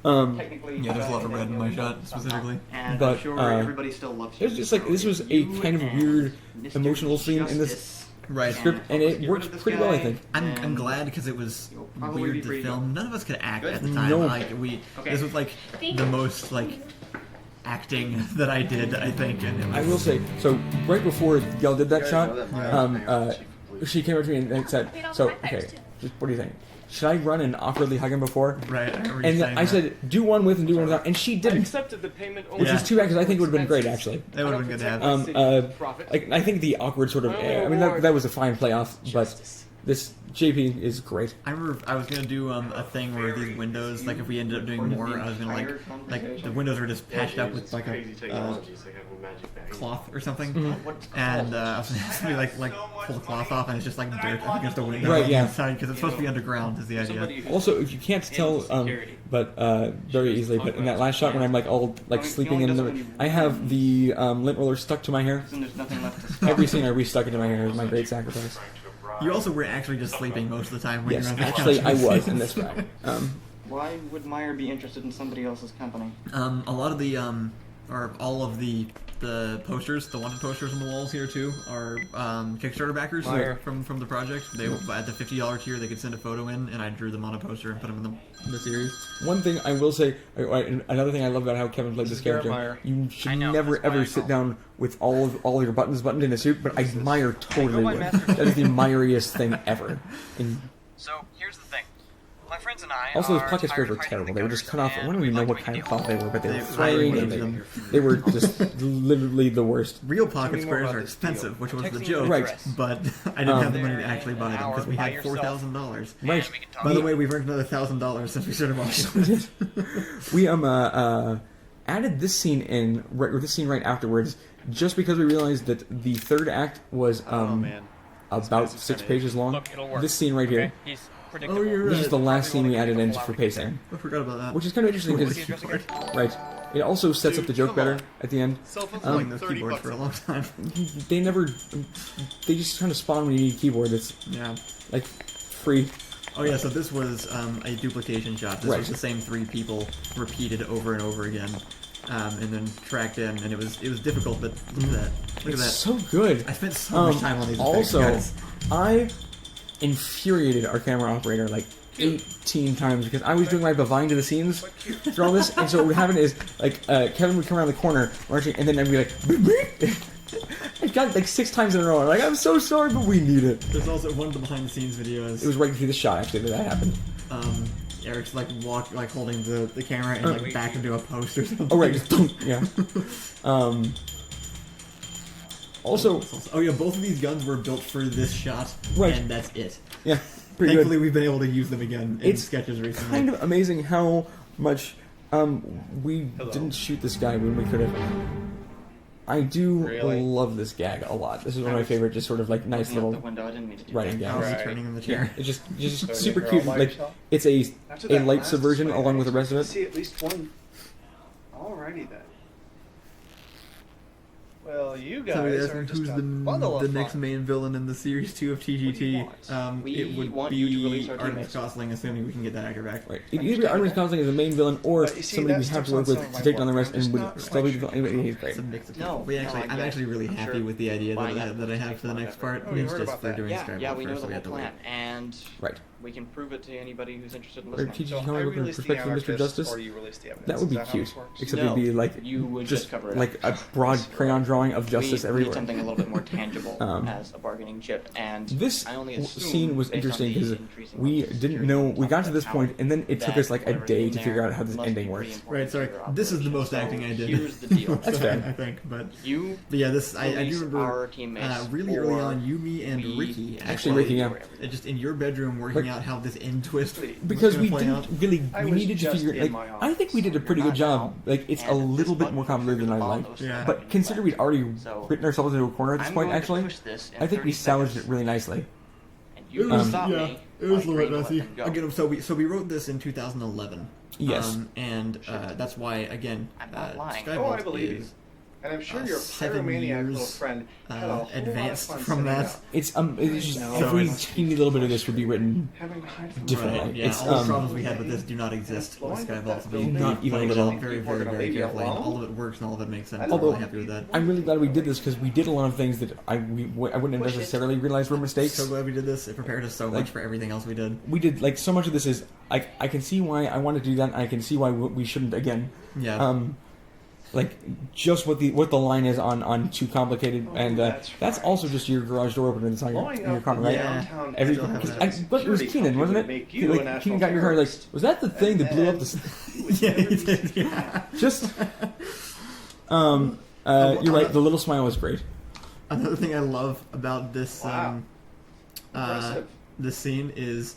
Speaker 2: Yeah, there's a lot of red in my shot specifically.
Speaker 1: But
Speaker 5: everybody still loves you.
Speaker 1: it was just like this was a kind of weird emotional scene in this script, and it worked pretty well, I think.
Speaker 2: I'm glad because it was weird to film. None of us could act at the time.
Speaker 1: No.
Speaker 2: This was like the most acting that I did, I think. And
Speaker 1: I will say, so right before y'all did that shot, she came up to me and said, "So okay, what do you think? Should I run and awkwardly hug him before?"
Speaker 2: Right.
Speaker 1: And I said, "Do one with and do one without," and she didn't.
Speaker 7: Accepted the payment
Speaker 1: Which is too bad because I think it would have been great actually.
Speaker 2: It would have been good to have.
Speaker 1: I think the awkward sort of. I mean that was a fine playoff, but this JP is great.
Speaker 2: I remember I was gonna do a thing where these windows, like if we ended up doing more, I was gonna like the windows were just patched up with like a cloth or something, and I was gonna like pull the cloth off and it's just like dirt against the window inside because it's supposed to be underground is the idea.
Speaker 1: Also, if you can't tell, but very easily, but in that last shot when I'm like all like sleeping in the, I have the lint roller stuck to my hair. Every scene I restuck it to my hair is my great sacrifice.
Speaker 2: You also were actually just sleeping most of the time when
Speaker 1: yes,
Speaker 2: you were on the
Speaker 1: actually,
Speaker 2: couch.
Speaker 1: I was in this guy.
Speaker 5: Why would Meyer be interested in somebody else's company?
Speaker 2: A lot of the or all of the posters, the wanted posters on the walls here too, are Kickstarter backers from the project. They at the $50 tier they could send a photo in, and I drew them on a poster and put them in the series.
Speaker 1: One thing I will say, another thing I love about how Kevin played this character, you should never ever sit down with all your buttons buttoned in a suit, but I Meyer totally would. That is the Meyeriest thing ever.
Speaker 5: So here's the thing. My friends and I
Speaker 1: also, those pocket squares were terrible. They were just cut off. I don't even know what kind of cloth they were, but they were fraying and they were just literally the worst.
Speaker 2: Real pocket squares are expensive, which was the joke. Right. But I didn't have the money to actually buy them because we had $4,000.
Speaker 1: Right.
Speaker 2: By the way, we've earned another $1,000 since we started watching.
Speaker 1: We added this scene in this scene right afterwards, just because we realized that the third act was about 6 pages long. This scene right here.
Speaker 2: Oh, you're right.
Speaker 1: This is the last scene we added in for pacing.
Speaker 2: I forgot about that.
Speaker 1: Which is kind of interesting because right, it also sets up the joke better at the end.
Speaker 2: Playing those keyboards for a long time.
Speaker 1: They just kind of spawn when you need a keyboard. It's like free.
Speaker 2: Oh yeah, so this was a duplication shot. This was the same 3 people repeated over and over again, and then tracked in, and it was difficult. But look at that! Look at that!
Speaker 1: So good.
Speaker 2: I spent so much time on these effects,
Speaker 1: also,
Speaker 2: guys.
Speaker 1: I infuriated our camera operator like 18 times because I was doing my bovine to the scenes through all this, and so what would happen is like Kevin would come around the corner marching, and then I'd be like, I got it like 6 times in a row. I'm like, I'm so sorry, but we need it.
Speaker 2: There's also one of the behind the scenes videos.
Speaker 1: It was right through the shot actually that happened.
Speaker 2: Eric's like holding the camera and like back into a post or something.
Speaker 1: Oh right, yeah. Also,
Speaker 2: oh yeah, both of these guns were built for this shot,
Speaker 1: Right.
Speaker 2: and that's it.
Speaker 1: yeah, pretty
Speaker 2: Thankfully,
Speaker 1: good.
Speaker 2: we've been able to use them again in
Speaker 1: It's
Speaker 2: sketches recently.
Speaker 1: Kind of amazing how much we didn't shoot this guy when we could have. I do
Speaker 4: Really?
Speaker 1: love this gag a lot. This is one of my favorite, just sort of like nice
Speaker 5: Opening up
Speaker 1: little
Speaker 5: the window. I didn't mean to do
Speaker 1: writing
Speaker 5: that.
Speaker 2: How is
Speaker 1: gags.
Speaker 2: he
Speaker 4: Right.
Speaker 2: turning in the
Speaker 1: Yeah,
Speaker 2: chair?
Speaker 1: it's just
Speaker 4: So
Speaker 1: super
Speaker 4: you're all
Speaker 1: cute.
Speaker 4: by
Speaker 1: Like
Speaker 4: yourself?
Speaker 1: it's a
Speaker 4: After
Speaker 1: a
Speaker 4: that
Speaker 1: light
Speaker 4: last
Speaker 1: subversion
Speaker 4: display,
Speaker 1: along with the rest of
Speaker 4: I
Speaker 1: it.
Speaker 4: see at least one. Alrighty then. Well, you guys
Speaker 2: So
Speaker 4: are
Speaker 2: asking
Speaker 4: just
Speaker 2: who's
Speaker 4: a bundle
Speaker 2: the
Speaker 4: of
Speaker 2: next
Speaker 4: fun.
Speaker 2: main villain in the series 2 of TGT.
Speaker 5: We
Speaker 2: It would
Speaker 5: want you to
Speaker 2: be
Speaker 5: release our
Speaker 2: Artemis
Speaker 5: teammates.
Speaker 2: Gosling, assuming we can get that actor back.
Speaker 1: Right. Either Artemis Gosling is the main villain, or
Speaker 4: But you see,
Speaker 1: somebody we
Speaker 4: that
Speaker 1: have to
Speaker 4: steps
Speaker 1: work
Speaker 4: on
Speaker 1: with
Speaker 4: some of
Speaker 1: to
Speaker 4: my
Speaker 1: take down the
Speaker 4: work.
Speaker 1: rest,
Speaker 4: I'm just
Speaker 1: and would
Speaker 4: not
Speaker 1: still be
Speaker 4: quite
Speaker 1: the
Speaker 4: sure.
Speaker 1: villain. He's great.
Speaker 2: It's a mix of
Speaker 5: No,
Speaker 2: people. We
Speaker 5: no,
Speaker 2: actually,
Speaker 5: I
Speaker 2: I'm
Speaker 5: get it.
Speaker 2: actually really
Speaker 5: I'm
Speaker 2: happy
Speaker 5: sure
Speaker 2: with the idea
Speaker 5: buying
Speaker 2: that
Speaker 5: it
Speaker 2: I have
Speaker 5: takes
Speaker 2: for the
Speaker 5: one
Speaker 2: next
Speaker 5: of
Speaker 2: part.
Speaker 4: Oh, you
Speaker 2: It's
Speaker 4: heard
Speaker 2: just
Speaker 4: about
Speaker 2: for
Speaker 4: that.
Speaker 2: doing
Speaker 5: Yeah,
Speaker 2: Skyvault
Speaker 5: yeah, we know
Speaker 2: first,
Speaker 5: the
Speaker 2: we
Speaker 5: whole
Speaker 2: have to wait.
Speaker 5: plan, and
Speaker 1: Right.
Speaker 5: we can prove it to anybody who's interested in
Speaker 1: Or
Speaker 5: listening.
Speaker 1: TGT
Speaker 4: So
Speaker 1: comic
Speaker 4: I
Speaker 1: book
Speaker 4: release the
Speaker 1: perspective of Mr.
Speaker 4: anarchist,
Speaker 1: Justice.
Speaker 4: or you release the evidence.
Speaker 1: That would be
Speaker 4: Is that how
Speaker 1: cute.
Speaker 4: this works?
Speaker 1: Except
Speaker 5: No,
Speaker 1: it'd be like
Speaker 5: you would just cover it
Speaker 1: like
Speaker 5: up.
Speaker 1: a broad crayon drawing of justice
Speaker 5: we
Speaker 1: everywhere.
Speaker 5: need something a little bit more tangible
Speaker 1: Um,
Speaker 5: as a bargaining chip, and
Speaker 1: This
Speaker 5: I only assume
Speaker 1: scene was
Speaker 5: based on
Speaker 1: interesting
Speaker 5: the
Speaker 1: because
Speaker 5: increasing
Speaker 1: we
Speaker 5: levels of
Speaker 1: didn't
Speaker 5: security
Speaker 1: know.
Speaker 5: on
Speaker 1: We
Speaker 5: top
Speaker 1: got
Speaker 5: of
Speaker 1: to
Speaker 5: the
Speaker 1: this point,
Speaker 5: tower,
Speaker 1: and then it took
Speaker 5: that
Speaker 1: us like a
Speaker 5: whatever's
Speaker 1: day
Speaker 5: in
Speaker 1: to figure
Speaker 5: there
Speaker 1: out how this
Speaker 5: must
Speaker 1: ending
Speaker 5: be
Speaker 1: works.
Speaker 5: pretty important
Speaker 2: Right, sorry.
Speaker 5: to your
Speaker 2: This is the
Speaker 5: operation.
Speaker 2: most acting I did.
Speaker 5: Here's the deal.
Speaker 1: That's fair.
Speaker 2: I think, but
Speaker 5: You
Speaker 2: yeah, this I do
Speaker 5: release
Speaker 2: remember
Speaker 5: our teammates
Speaker 2: really early
Speaker 5: or
Speaker 2: on. You, me, and
Speaker 5: we
Speaker 2: Ricky
Speaker 1: Actually, Ricky, yeah.
Speaker 2: just in your bedroom working
Speaker 1: Like-
Speaker 2: out how this end twist was
Speaker 1: Because
Speaker 2: gonna
Speaker 1: we
Speaker 2: play
Speaker 1: didn't
Speaker 2: out.
Speaker 1: really,
Speaker 4: I
Speaker 1: we
Speaker 4: was
Speaker 1: needed to
Speaker 4: just
Speaker 1: figure.
Speaker 4: in
Speaker 1: Like,
Speaker 4: my
Speaker 1: I think we did a pretty
Speaker 5: You're
Speaker 1: good
Speaker 5: not
Speaker 1: job.
Speaker 5: now,
Speaker 1: Like, it's a
Speaker 5: and this
Speaker 1: little bit
Speaker 5: button
Speaker 1: more complicated than I
Speaker 5: triggers
Speaker 1: like.
Speaker 5: all those
Speaker 2: Yeah.
Speaker 5: things.
Speaker 1: But consider we'd already
Speaker 5: So,
Speaker 1: written ourselves into a corner at this
Speaker 5: I'm
Speaker 1: point.
Speaker 5: going to
Speaker 1: Actually,
Speaker 5: push this in
Speaker 1: I think we
Speaker 5: 30
Speaker 1: salvaged
Speaker 5: seconds.
Speaker 1: it really nicely.
Speaker 5: And you
Speaker 1: was-
Speaker 5: can stop
Speaker 2: yeah,
Speaker 5: me.
Speaker 2: it was
Speaker 5: by
Speaker 2: a little bit
Speaker 5: agreeing to let
Speaker 2: messy.
Speaker 5: them go.
Speaker 2: Again, so we wrote this in 2011.
Speaker 1: Yes.
Speaker 2: And that's why again,
Speaker 5: I'm not lying.
Speaker 2: Skyvault
Speaker 4: Oh, I believe you.
Speaker 2: is
Speaker 4: And I'm sure your
Speaker 2: 7
Speaker 4: pyromaniac
Speaker 2: years,
Speaker 4: little friend had a whole
Speaker 2: advanced
Speaker 4: lot of fun
Speaker 2: from
Speaker 4: setting
Speaker 2: that.
Speaker 4: up.
Speaker 1: It's just
Speaker 2: No,
Speaker 1: every
Speaker 2: it's-
Speaker 1: teeny little bit of this would be written
Speaker 4: Having to hide from
Speaker 1: differently.
Speaker 2: Right, yeah,
Speaker 1: It's
Speaker 2: all the problems we had with this do not exist with
Speaker 4: Blowing up
Speaker 2: Skyvault.
Speaker 4: that
Speaker 2: So
Speaker 4: building.
Speaker 1: Not even a
Speaker 2: played it
Speaker 1: little.
Speaker 2: out very,
Speaker 4: People are
Speaker 2: very,
Speaker 4: gonna
Speaker 2: very
Speaker 4: leave you
Speaker 2: carefully. And
Speaker 4: alone?
Speaker 2: all of it works and all of it makes sense. I'm
Speaker 1: Although-
Speaker 2: really happy with that.
Speaker 1: I'm really glad we did this because we did a lot of things that I wouldn't have necessarily realized were mistakes.
Speaker 2: So glad we did this. It prepared us so
Speaker 1: Like-
Speaker 2: much for everything else we did.
Speaker 1: We did like so much of this is I can see why I want to do that, and I can see why we shouldn't again.
Speaker 2: Yeah.
Speaker 1: Like just what the line is on too complicated, and
Speaker 4: that's
Speaker 1: that's
Speaker 4: right.
Speaker 1: also just your garage door opener that's on
Speaker 4: Blowing
Speaker 1: your
Speaker 4: up
Speaker 1: car, right?
Speaker 2: Yeah.
Speaker 4: downtown
Speaker 1: Every,
Speaker 2: still have
Speaker 1: cause
Speaker 2: that.
Speaker 1: but it was Keenan, wasn't it?
Speaker 4: Make you a
Speaker 1: Like
Speaker 4: national
Speaker 1: Keenan got your car. Like,
Speaker 4: terrorist.
Speaker 1: was that the thing that blew up the?
Speaker 2: Yeah, he did. Yeah.
Speaker 1: Just, you're right. The little smile was great.
Speaker 2: Another thing I love about this
Speaker 4: Wow.
Speaker 2: this scene is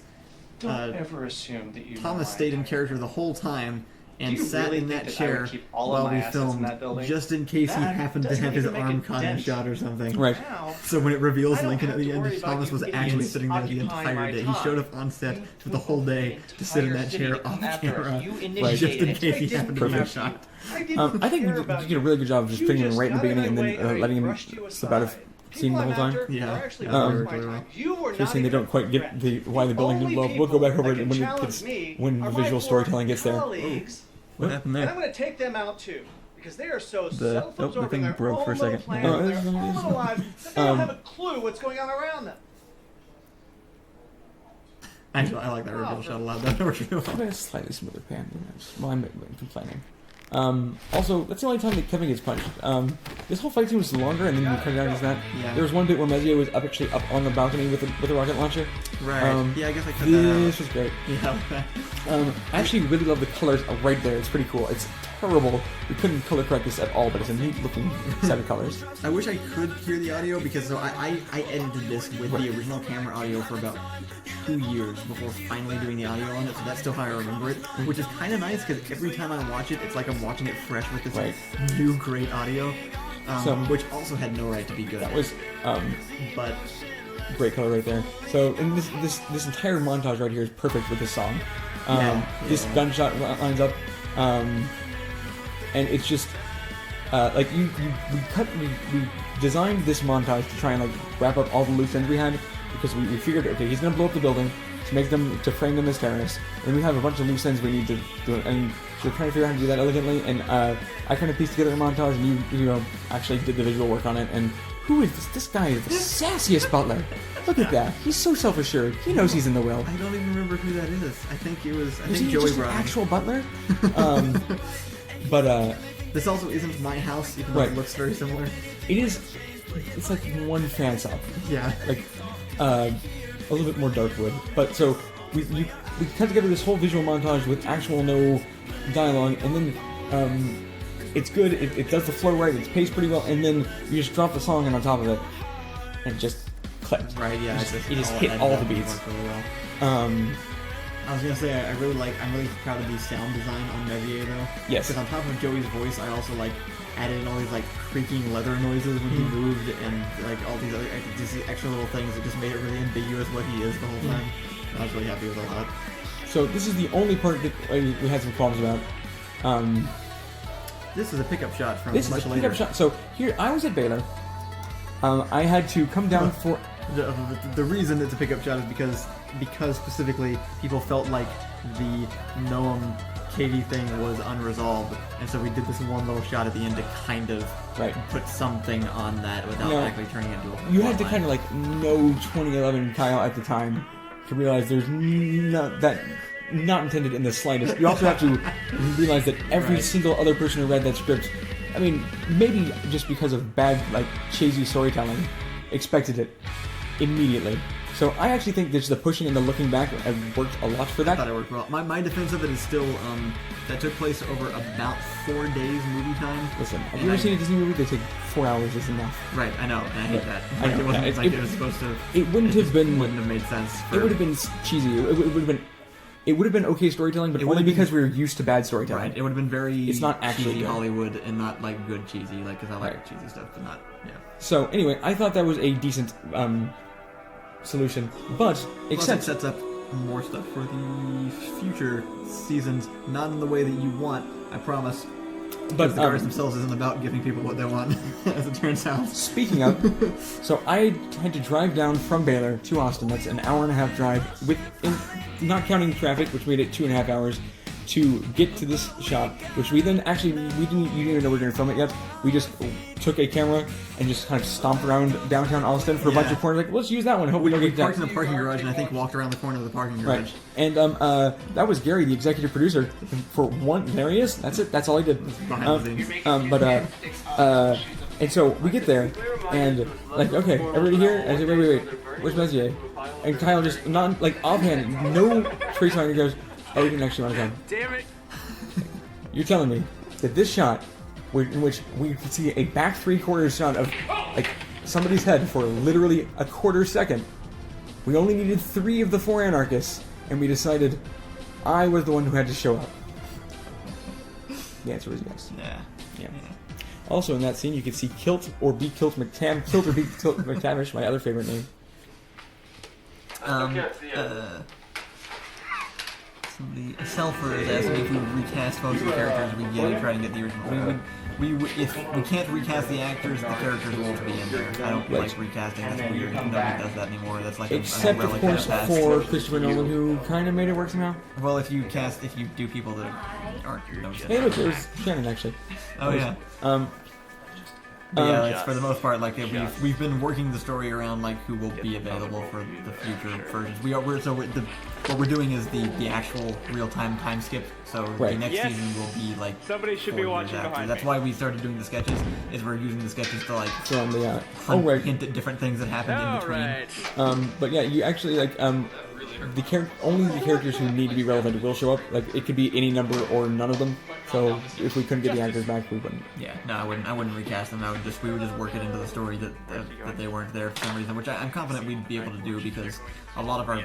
Speaker 4: Don't ever assume that you know
Speaker 2: Thomas
Speaker 4: my
Speaker 2: stayed in
Speaker 4: entire
Speaker 2: character the whole time and
Speaker 4: Do you
Speaker 2: sat
Speaker 4: really
Speaker 2: in
Speaker 4: think
Speaker 2: that
Speaker 4: that I would
Speaker 2: chair
Speaker 4: keep all of
Speaker 2: while
Speaker 4: my
Speaker 2: we
Speaker 4: assets in
Speaker 2: filmed,
Speaker 4: that building?
Speaker 2: just in case he
Speaker 4: That
Speaker 2: happened to
Speaker 4: doesn't
Speaker 2: have his
Speaker 4: even make
Speaker 2: arm
Speaker 4: a
Speaker 2: caught in a
Speaker 4: dent.
Speaker 2: shot or something.
Speaker 1: Right.
Speaker 4: Now,
Speaker 2: So when it reveals
Speaker 4: I don't
Speaker 2: Lincoln at
Speaker 4: have
Speaker 2: the
Speaker 4: to
Speaker 2: end,
Speaker 4: worry about
Speaker 2: Thomas
Speaker 4: you
Speaker 2: was actually
Speaker 4: idiots
Speaker 2: sitting there the
Speaker 4: occupying
Speaker 2: entire
Speaker 4: my
Speaker 2: day. He
Speaker 4: time.
Speaker 2: showed up on set,
Speaker 4: You
Speaker 2: took the whole day to sit in that chair off camera,
Speaker 5: You
Speaker 2: just
Speaker 5: initiated
Speaker 2: in
Speaker 5: it.
Speaker 2: case he happened to be
Speaker 1: Perfect.
Speaker 2: shot.
Speaker 4: I didn't
Speaker 1: I think
Speaker 4: care
Speaker 1: you
Speaker 4: about
Speaker 1: did a really good job of just
Speaker 4: You
Speaker 1: putting him
Speaker 4: just
Speaker 1: right in the
Speaker 4: got in
Speaker 1: beginning and
Speaker 4: my
Speaker 1: then
Speaker 4: way and I
Speaker 1: letting him
Speaker 4: brushed you
Speaker 1: slip out of
Speaker 4: aside.
Speaker 1: scene the
Speaker 4: People
Speaker 1: whole
Speaker 4: I'm
Speaker 1: time.
Speaker 4: after
Speaker 2: Yeah.
Speaker 4: are actually
Speaker 2: Yeah.
Speaker 4: worth
Speaker 2: Very
Speaker 4: my
Speaker 2: well.
Speaker 4: time. You were
Speaker 1: First
Speaker 4: not
Speaker 1: thing they
Speaker 4: even
Speaker 1: don't quite get
Speaker 4: threat.
Speaker 1: the why the building didn't blow up. We'll go back over it when it gets when the visual storytelling gets there.
Speaker 2: What happened
Speaker 4: And I'm
Speaker 2: there?
Speaker 4: going to take them out too. Because they are so
Speaker 1: The
Speaker 4: self-absorbed
Speaker 1: thing
Speaker 4: in their
Speaker 1: broke
Speaker 4: own
Speaker 1: for a
Speaker 4: little
Speaker 1: second.
Speaker 4: plans
Speaker 1: Oh,
Speaker 4: and
Speaker 1: this
Speaker 4: their
Speaker 1: is-
Speaker 4: own little lives that they don't have a clue what's going on around them.
Speaker 2: Actually, I like that reveal shot a lot. That works really
Speaker 1: I'm
Speaker 2: well.
Speaker 1: a slightly smoother pan. Well, I'm complaining. Also, that's the only time that Kevin gets punched. This whole fight scene was longer, and then we cut down just that.
Speaker 2: Yeah.
Speaker 1: There was one bit where Mezio was actually up on the balcony with the rocket launcher.
Speaker 2: Right. Yeah, I guess I cut that
Speaker 1: This
Speaker 2: out.
Speaker 1: was great.
Speaker 2: Yeah.
Speaker 1: I actually really love the colors right there. It's pretty cool. It's terrible. We couldn't color correct this at all, but it's a neat looking set of colors.
Speaker 2: I wish I could hear the audio because so I edited this with the original camera audio for about 2 years before finally doing the audio on it, so that's still how I remember it, which is kind of nice because every time I watch it, it's like I'm watching it fresh with this
Speaker 1: Right.
Speaker 2: new great audio,
Speaker 1: So-
Speaker 2: which also had no right to be good.
Speaker 1: That was
Speaker 2: But
Speaker 1: great color right there. So, and this entire montage right here is perfect with this song. This
Speaker 2: Yeah.
Speaker 1: gunshot lines up, and it's just like we designed this montage to try and like wrap up all the loose ends we had because we figured okay he's gonna blow up the building to make them to frame them as terrorists, and we have a bunch of loose ends we need to do, and so we're trying to figure out how to do that elegantly. And I kind of pieced together a montage, and you know actually did the visual work on it. And who is this? This guy is the sassiest butler. Look at that. He's so self-assured. He knows he's in the will.
Speaker 2: I don't even remember who that is. I think it was. I
Speaker 1: Is
Speaker 2: think
Speaker 1: he
Speaker 2: Joey
Speaker 1: just an
Speaker 2: brought him.
Speaker 1: actual butler? But
Speaker 2: This also isn't my house, even though
Speaker 1: Right.
Speaker 2: it looks very similar.
Speaker 1: it is. It's like one fan sub.
Speaker 2: Yeah.
Speaker 1: Like a little bit more dark wood. But so we cut together this whole visual montage with actual no dialogue, and then it's good. It does the flow right. It's paced pretty well, and then you just drop the song in on top of it, and it just clicked.
Speaker 2: Right? Yeah.
Speaker 1: It just hit all the beats.
Speaker 2: Really well. I was gonna say I'm really proud of the sound design on Mevier though.
Speaker 1: Yes.
Speaker 2: Because on top of Joey's voice, I also like added in all these like creaking leather noises when he moved, and like all these other these extra little things that just made it really ambiguous what he is the whole time. I was really happy with all that.
Speaker 1: So this is the only part that we had some problems about.
Speaker 2: This is a pickup shot from
Speaker 1: This
Speaker 2: much
Speaker 1: is a
Speaker 2: later.
Speaker 1: pickup shot. So here, I was at Baylor. I had to come down for...
Speaker 2: The reason it's a pickup shot is because specifically people felt like the Noam Katie thing was unresolved, and so we did this one little shot at the end to kind of put something on that without actually turning it into a
Speaker 1: You had to kind of like know 2011 Kyle at the time to realize there's not intended in the slightest. You also have to realize that every single other person who read that script, I mean, maybe just because of bad, like, cheesy storytelling, expected it immediately. So I actually think that the pushing and the looking back have worked a lot for that.
Speaker 2: I thought it worked well. My defense of it is still, that took place over about 4 days movie time.
Speaker 1: Listen, have you ever seen a Disney movie? They take 4 hours is enough.
Speaker 2: Right, I know, and I hate that.
Speaker 1: I know,
Speaker 2: it wasn't
Speaker 1: yeah,
Speaker 2: like it was supposed to...
Speaker 1: It wouldn't have been...
Speaker 2: wouldn't have made sense.
Speaker 1: It would have been cheesy. It would have been okay storytelling, but only because we were used to bad storytelling.
Speaker 2: Right, it would have been very
Speaker 1: it's not actually
Speaker 2: cheesy
Speaker 1: good.
Speaker 2: Hollywood and not like good cheesy, like, because I like cheesy stuff, but not,
Speaker 1: So anyway, I thought that was a decent solution, but except
Speaker 2: it sets up more stuff for the future seasons, not in the way that you want, I promise.
Speaker 1: But
Speaker 2: the guards themselves isn't about giving people what they want, as it turns out.
Speaker 1: Speaking of, so I had to drive down from Baylor to Austin. That's an hour-and-a-half drive, not counting traffic, which made it 2.5 hours, to get to this shot. Which we then actually you didn't even know we were going to film it yet. We just took a camera and just kind of stomped around downtown Austin for a bunch of corners. Like, let's use that one. Hope we don't get
Speaker 2: parked in the parking garage, and I think walked around the corner of the parking garage.
Speaker 1: Right. And that was Gary, the executive producer. For one, there he is. That's it. That's all he did. And so we get there, and like, okay, everybody here? I said, wait. Where's Messier? And Kyle just not like offhand, no trace on it. He goes, "Oh, we didn't actually want to come."
Speaker 11: Damn it!
Speaker 1: You're telling me that this shot, in which we could see a back 3/4 shot of like somebody's head for literally a quarter second, we only needed 3 of the 4 anarchists, and we decided I was the one who had to show up. The answer was yes. Yeah. Also in that scene, you could see Kilt or B. Kilt McTavish, my other favorite name.
Speaker 2: A Selfer is asking if we recast most of the characters we try and get the original. If we can't recast the actors, the characters won't be in there. I don't like recasting. That's weird. Nobody does that anymore. That's like
Speaker 1: except of course for Christopher Nolan, who kind of made it work somehow.
Speaker 2: Well, if you do people that aren't
Speaker 1: Hey, look, there's Shannon actually.
Speaker 2: Oh yeah. It's for the most part like we've been working the story around like who will be available for the future versions. What we're doing is the actual real-time time skip. So the next season will be like
Speaker 11: somebody should be watching behind.
Speaker 2: That's why we started doing the sketches. Is we're using the sketches to like
Speaker 1: from the
Speaker 2: hint at different things that happened in between.
Speaker 1: But yeah, you actually like only the characters who need to be relevant will show up. Like it could be any number or none of them. So if we couldn't get the actors back, we wouldn't.
Speaker 2: Yeah, no, I wouldn't recast them. We would just work it into the story that they weren't there for some reason, which I'm confident we'd be able to do because a lot of our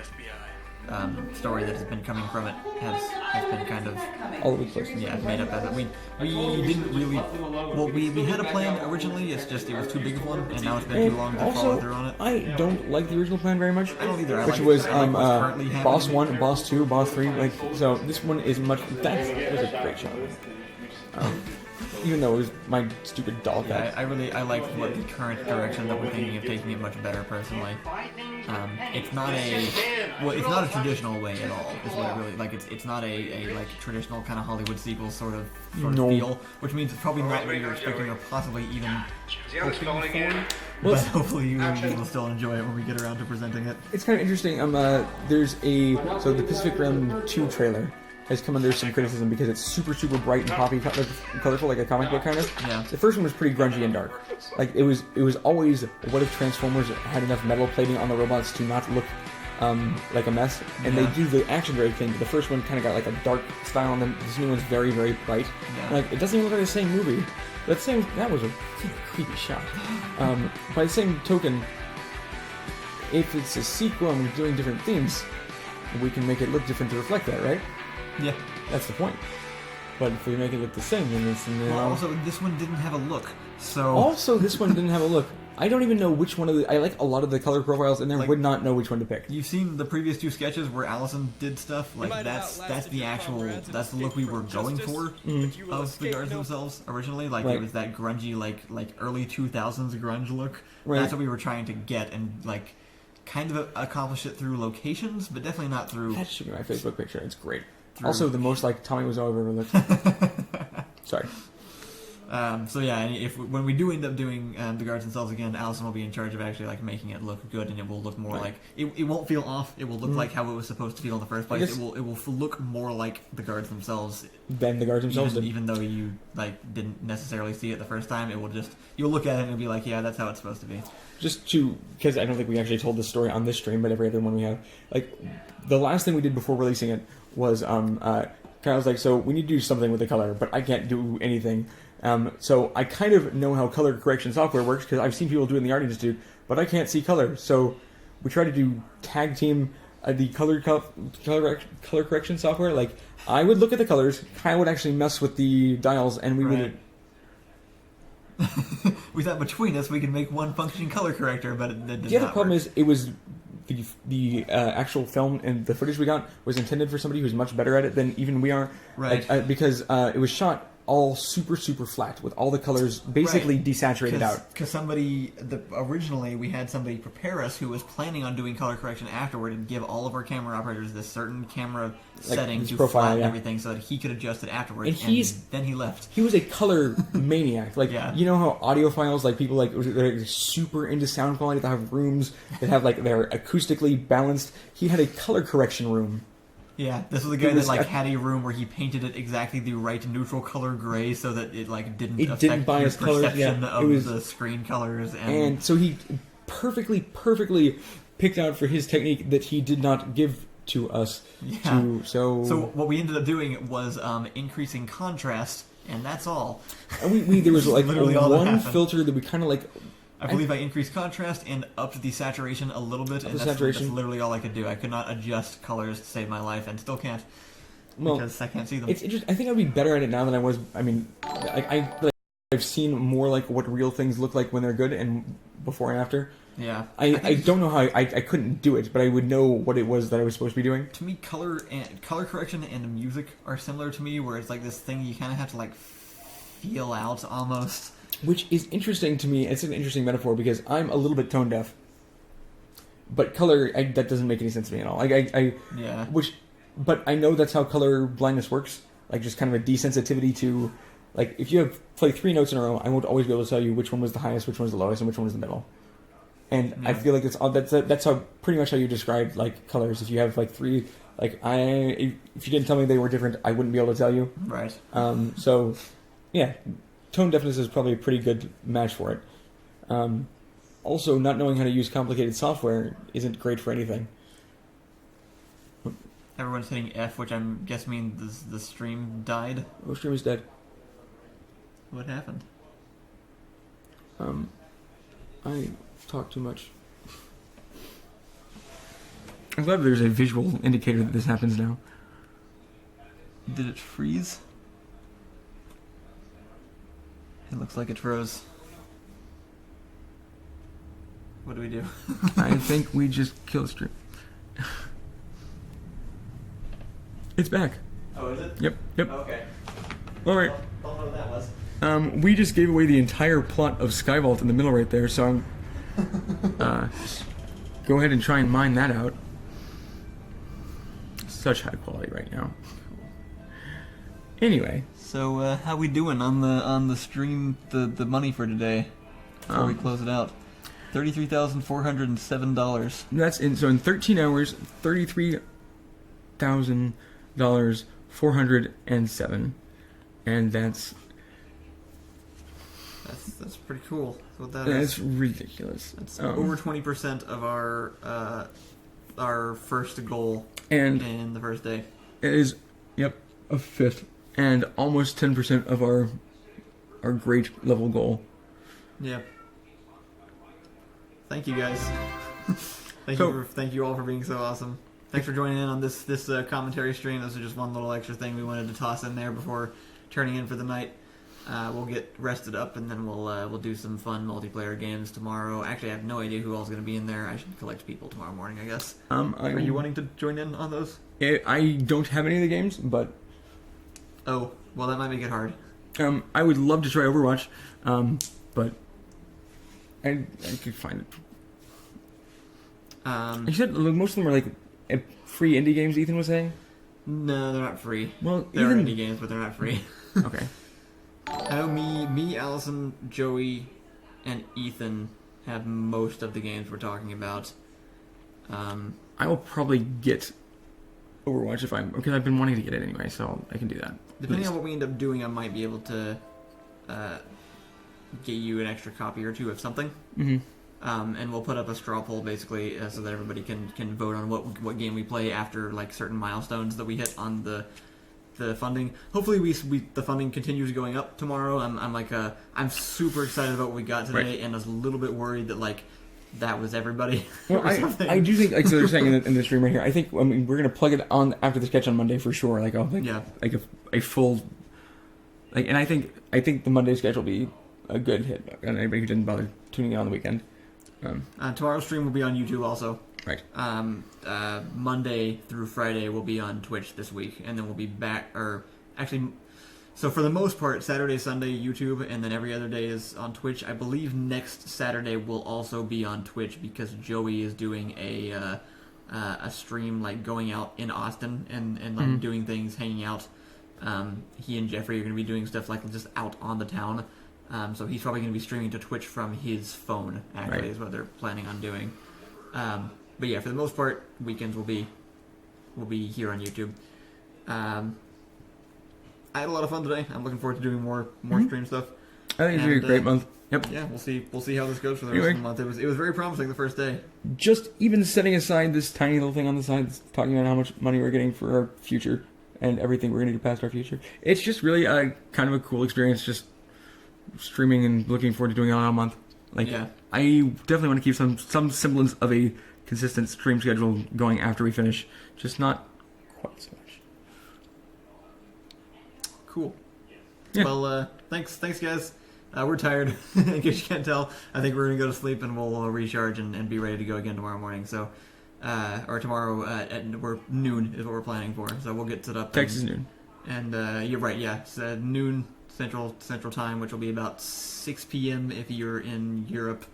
Speaker 2: story that has been coming from it has been kind of
Speaker 1: all over the place.
Speaker 2: Yeah, made up as it. We didn't really. Well, we had a plan originally. It's just it was too big of one, and now it's been too long to follow through on it.
Speaker 1: I don't like the original plan very much.
Speaker 2: I don't either.
Speaker 1: Which was Boss 1, Boss 2, Boss 3. Like so, this one is much. That was a great shot. Even though it was my stupid doll cat.
Speaker 2: I like what the current direction that we're thinking of taking it much better personally. It's not a traditional way at all. Is what it really like. It's not a like traditional kind of Hollywood sequel sort of feel, which means it's probably not what you're expecting or possibly even hoping for. But hopefully you'll still enjoy it when we get around to presenting it.
Speaker 1: It's kind of interesting. There's the Pacific Rim 2 trailer has come under some criticism because it's super bright and poppy, colorful, like a comic book kind of.
Speaker 2: Yeah.
Speaker 1: The first one was pretty grungy and dark. Like it was always, what if Transformers had enough metal plating on the robots to not look like a mess, and they do the action very clean. But the first one kind of got like a dark style, and then this new one's very, very bright.
Speaker 2: Yeah.
Speaker 1: Like it doesn't even look like the same movie. That was a creepy shot. By the same token, if it's a sequel and we're doing different themes, we can make it look different to reflect that, right?
Speaker 2: Yeah.
Speaker 1: That's the point. But if we make it look the same, then it's...
Speaker 2: Well, also, this one didn't have a look, so...
Speaker 1: Also, this one didn't have a look. I don't even know which one of the... I like a lot of the color profiles, and I would not know which one to pick.
Speaker 2: You've seen the previous 2 sketches where Allison did stuff, like, that's the actual... That's the look we were going for of the guards themselves, originally. Like, it was that grungy, like early 2000s grunge look.
Speaker 1: Right.
Speaker 2: That's what we were trying to get, and, like, kind of accomplish it through locations, but definitely not through...
Speaker 1: That should be my Facebook picture. It's great. Also, the most like Tommy Wiseau I've ever looked. Sorry.
Speaker 2: So yeah, when we do end up doing the guards themselves again, Allison will be in charge of actually like making it look good, and it will look more like it won't feel off. It will look like how it was supposed to feel in the first place. It will look more like the guards themselves
Speaker 1: than the guards themselves did.
Speaker 2: Even though you like didn't necessarily see it the first time, it will just you'll look at it and it'll be like, yeah, that's how it's supposed to be.
Speaker 1: Just because I don't think we actually told this story on this stream, but every other one we have. Like the last thing we did before releasing it was Kyle's like, so we need to do something with the color, but I can't do anything. So I kind of know how color correction software works because I've seen people do it in the Art Institute, but I can't see color. So we try to do tag team the color correction software. Like I would look at the colors, Kyle would actually mess with the dials, and we would.
Speaker 2: We thought between us we could make one functioning color corrector, but it did
Speaker 1: the other
Speaker 2: not
Speaker 1: problem
Speaker 2: work.
Speaker 1: is it was the actual film and the footage we got was intended for somebody who's much better at it than even we are,
Speaker 2: right?
Speaker 1: Because it was shot all super flat with all the colors basically desaturated out.
Speaker 2: Because originally we had somebody prepare us who was planning on doing color correction afterward and give all of our camera operators this certain camera setting to flatten everything so that he could adjust it afterwards. And then he left.
Speaker 1: He was a color maniac. Like you know how audiophiles, like people they're super into sound quality, they have rooms that have like they're acoustically balanced. He had a color correction room.
Speaker 2: Yeah, this was the guy that had a room where he painted it exactly the right neutral color gray so that it didn't affect
Speaker 1: bias
Speaker 2: your perception
Speaker 1: of
Speaker 2: the screen colors.
Speaker 1: And so he perfectly picked out for his technique that he did not give to us.
Speaker 2: Yeah. So what we ended up doing was increasing contrast, and that's all.
Speaker 1: And there was like one filter that we kind of like.
Speaker 2: I believe I increased contrast and upped the saturation a little bit, and that's literally all I could do. I could not adjust colors to save my life, and still can't because I can't see them.
Speaker 1: It's interesting. I think I'd be better at it now than I was. I mean, I've seen more like what real things look like when they're good and before and after.
Speaker 2: Yeah,
Speaker 1: I don't know how I couldn't do it, but I would know what it was that I was supposed to be doing.
Speaker 2: To me, color correction and music are similar to me, where it's like this thing you kind of have to like feel out almost.
Speaker 1: Which is interesting to me. It's an interesting metaphor because I'm a little bit tone deaf. But color, that doesn't make any sense to me at all. But I know that's how color blindness works. Like just kind of a desensitivity to, like if you play 3 notes in a row, I won't always be able to tell you which one was the highest, which one was the lowest, and which one was the middle. And I feel like that's how pretty much how you describe like colors. If you have like 3, like if you didn't tell me they were different, I wouldn't be able to tell you.
Speaker 2: Right.
Speaker 1: So, yeah. Tone deafness is probably a pretty good match for it. Also, not knowing how to use complicated software isn't great for anything.
Speaker 2: Everyone's hitting F, which I'm guessing means the stream died.
Speaker 1: Oh, stream is dead.
Speaker 2: What happened?
Speaker 1: I talk too much. I'm glad there's a visual indicator that this happens now.
Speaker 2: Did it freeze? It looks like it froze. What do we do?
Speaker 1: I think we just kill the stream. It's back.
Speaker 2: Oh, is it?
Speaker 1: Yep.
Speaker 2: Okay.
Speaker 1: All right.
Speaker 2: Don't know what that was.
Speaker 1: We just gave away the entire plot of Skyvault in the middle right there, so go ahead and try and mine that out. Such high quality right now. Anyway.
Speaker 2: So how we doing on the stream? The money for today before we close it out. $33,407.
Speaker 1: That's in 13 hours, $33,407, and that's
Speaker 2: pretty cool. That's what that
Speaker 1: that's
Speaker 2: is.
Speaker 1: ridiculous.
Speaker 2: It's over 20% of our our first goal
Speaker 1: And
Speaker 2: in the first day.
Speaker 1: it is, yep, a fifth and almost 10% of our grade level goal.
Speaker 2: Yeah. Thank you guys. Thank you all for being so awesome. Thanks for joining in on this commentary stream. This is just one little extra thing we wanted to toss in there before turning in for the night. We'll get rested up and then we'll do some fun multiplayer games tomorrow. Actually, I have no idea who all's going to be in there. I should collect people tomorrow morning, I guess. Are you wanting to join in on those?
Speaker 1: I don't have any of the games, but
Speaker 2: oh, well, that might make it hard.
Speaker 1: I would love to try Overwatch, but I could find it. You said most of them are like free indie games. Ethan was saying.
Speaker 2: No, they're not free.
Speaker 1: Well,
Speaker 2: they're indie games, but they're not free.
Speaker 1: Okay.
Speaker 2: I know me, Allison, Joey, and Ethan have most of the games we're talking about.
Speaker 1: I will probably get Overwatch because I've been wanting to get it anyway, so I can do that.
Speaker 2: Depending on what we end up doing, I might be able to get you an extra copy or two of something.
Speaker 1: Mm-hmm.
Speaker 2: And we'll put up a straw poll basically so that everybody can vote on what game we play after like certain milestones that we hit on the funding. Hopefully the funding continues going up tomorrow. I'm super excited about what we got today, and I was a little bit worried that like that was everybody.
Speaker 1: Well, I do think, like so they're saying in the stream right here, I think we're gonna plug it on after the sketch on Monday for sure. Like a full and I think the Monday sketch will be a good hit on anybody who didn't bother tuning in on the weekend.
Speaker 2: Tomorrow's stream will be on YouTube also.
Speaker 1: Right.
Speaker 2: Monday through Friday will be on Twitch this week, and then we'll be back. Or actually, so for the most part, Saturday, Sunday, YouTube, and then every other day is on Twitch. I believe next Saturday will also be on Twitch because Joey is doing a stream like going out in Austin and like doing things, hanging out. He and Jeffrey are going to be doing stuff like just out on the town. So he's probably going to be streaming to Twitch from his phone, actually, is what they're planning on doing. But yeah, for the most part, weekends will be here on YouTube. I had a lot of fun today. I'm looking forward to doing more stream stuff.
Speaker 1: I think it's going to be a great month. Yep.
Speaker 2: Yeah, we'll see how this goes for the rest of the month. It was very promising the first day.
Speaker 1: Just even setting aside this tiny little thing on the side that's talking about how much money we're getting for our future and everything we're going to do past our future. It's just really a kind of a cool experience, just streaming and looking forward to doing it all month. I definitely want to keep some semblance of a consistent stream schedule going after we finish, just not quite so much.
Speaker 2: Cool.
Speaker 1: Yeah.
Speaker 2: Well, thanks guys. We're tired, in case you can't tell. I think we're going to go to sleep and we'll recharge and be ready to go again tomorrow morning. So, or tomorrow at noon is what we're planning for. So we'll get set up.
Speaker 1: Texas noon.
Speaker 2: And you're right, yeah. It's noon Central Time, which will be about 6 p.m. if you're in Europe.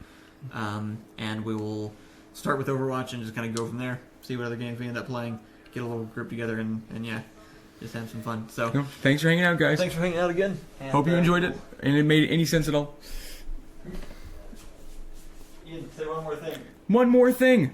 Speaker 2: And we will start with Overwatch and just kind of go from there. See what other games we end up playing. Get a little group together and yeah, just have some fun. So
Speaker 1: thanks for hanging out, guys.
Speaker 2: Thanks for hanging out again. And,
Speaker 1: hope you enjoyed it and it made any sense at all.
Speaker 2: Ian, say one more thing.
Speaker 1: One more thing.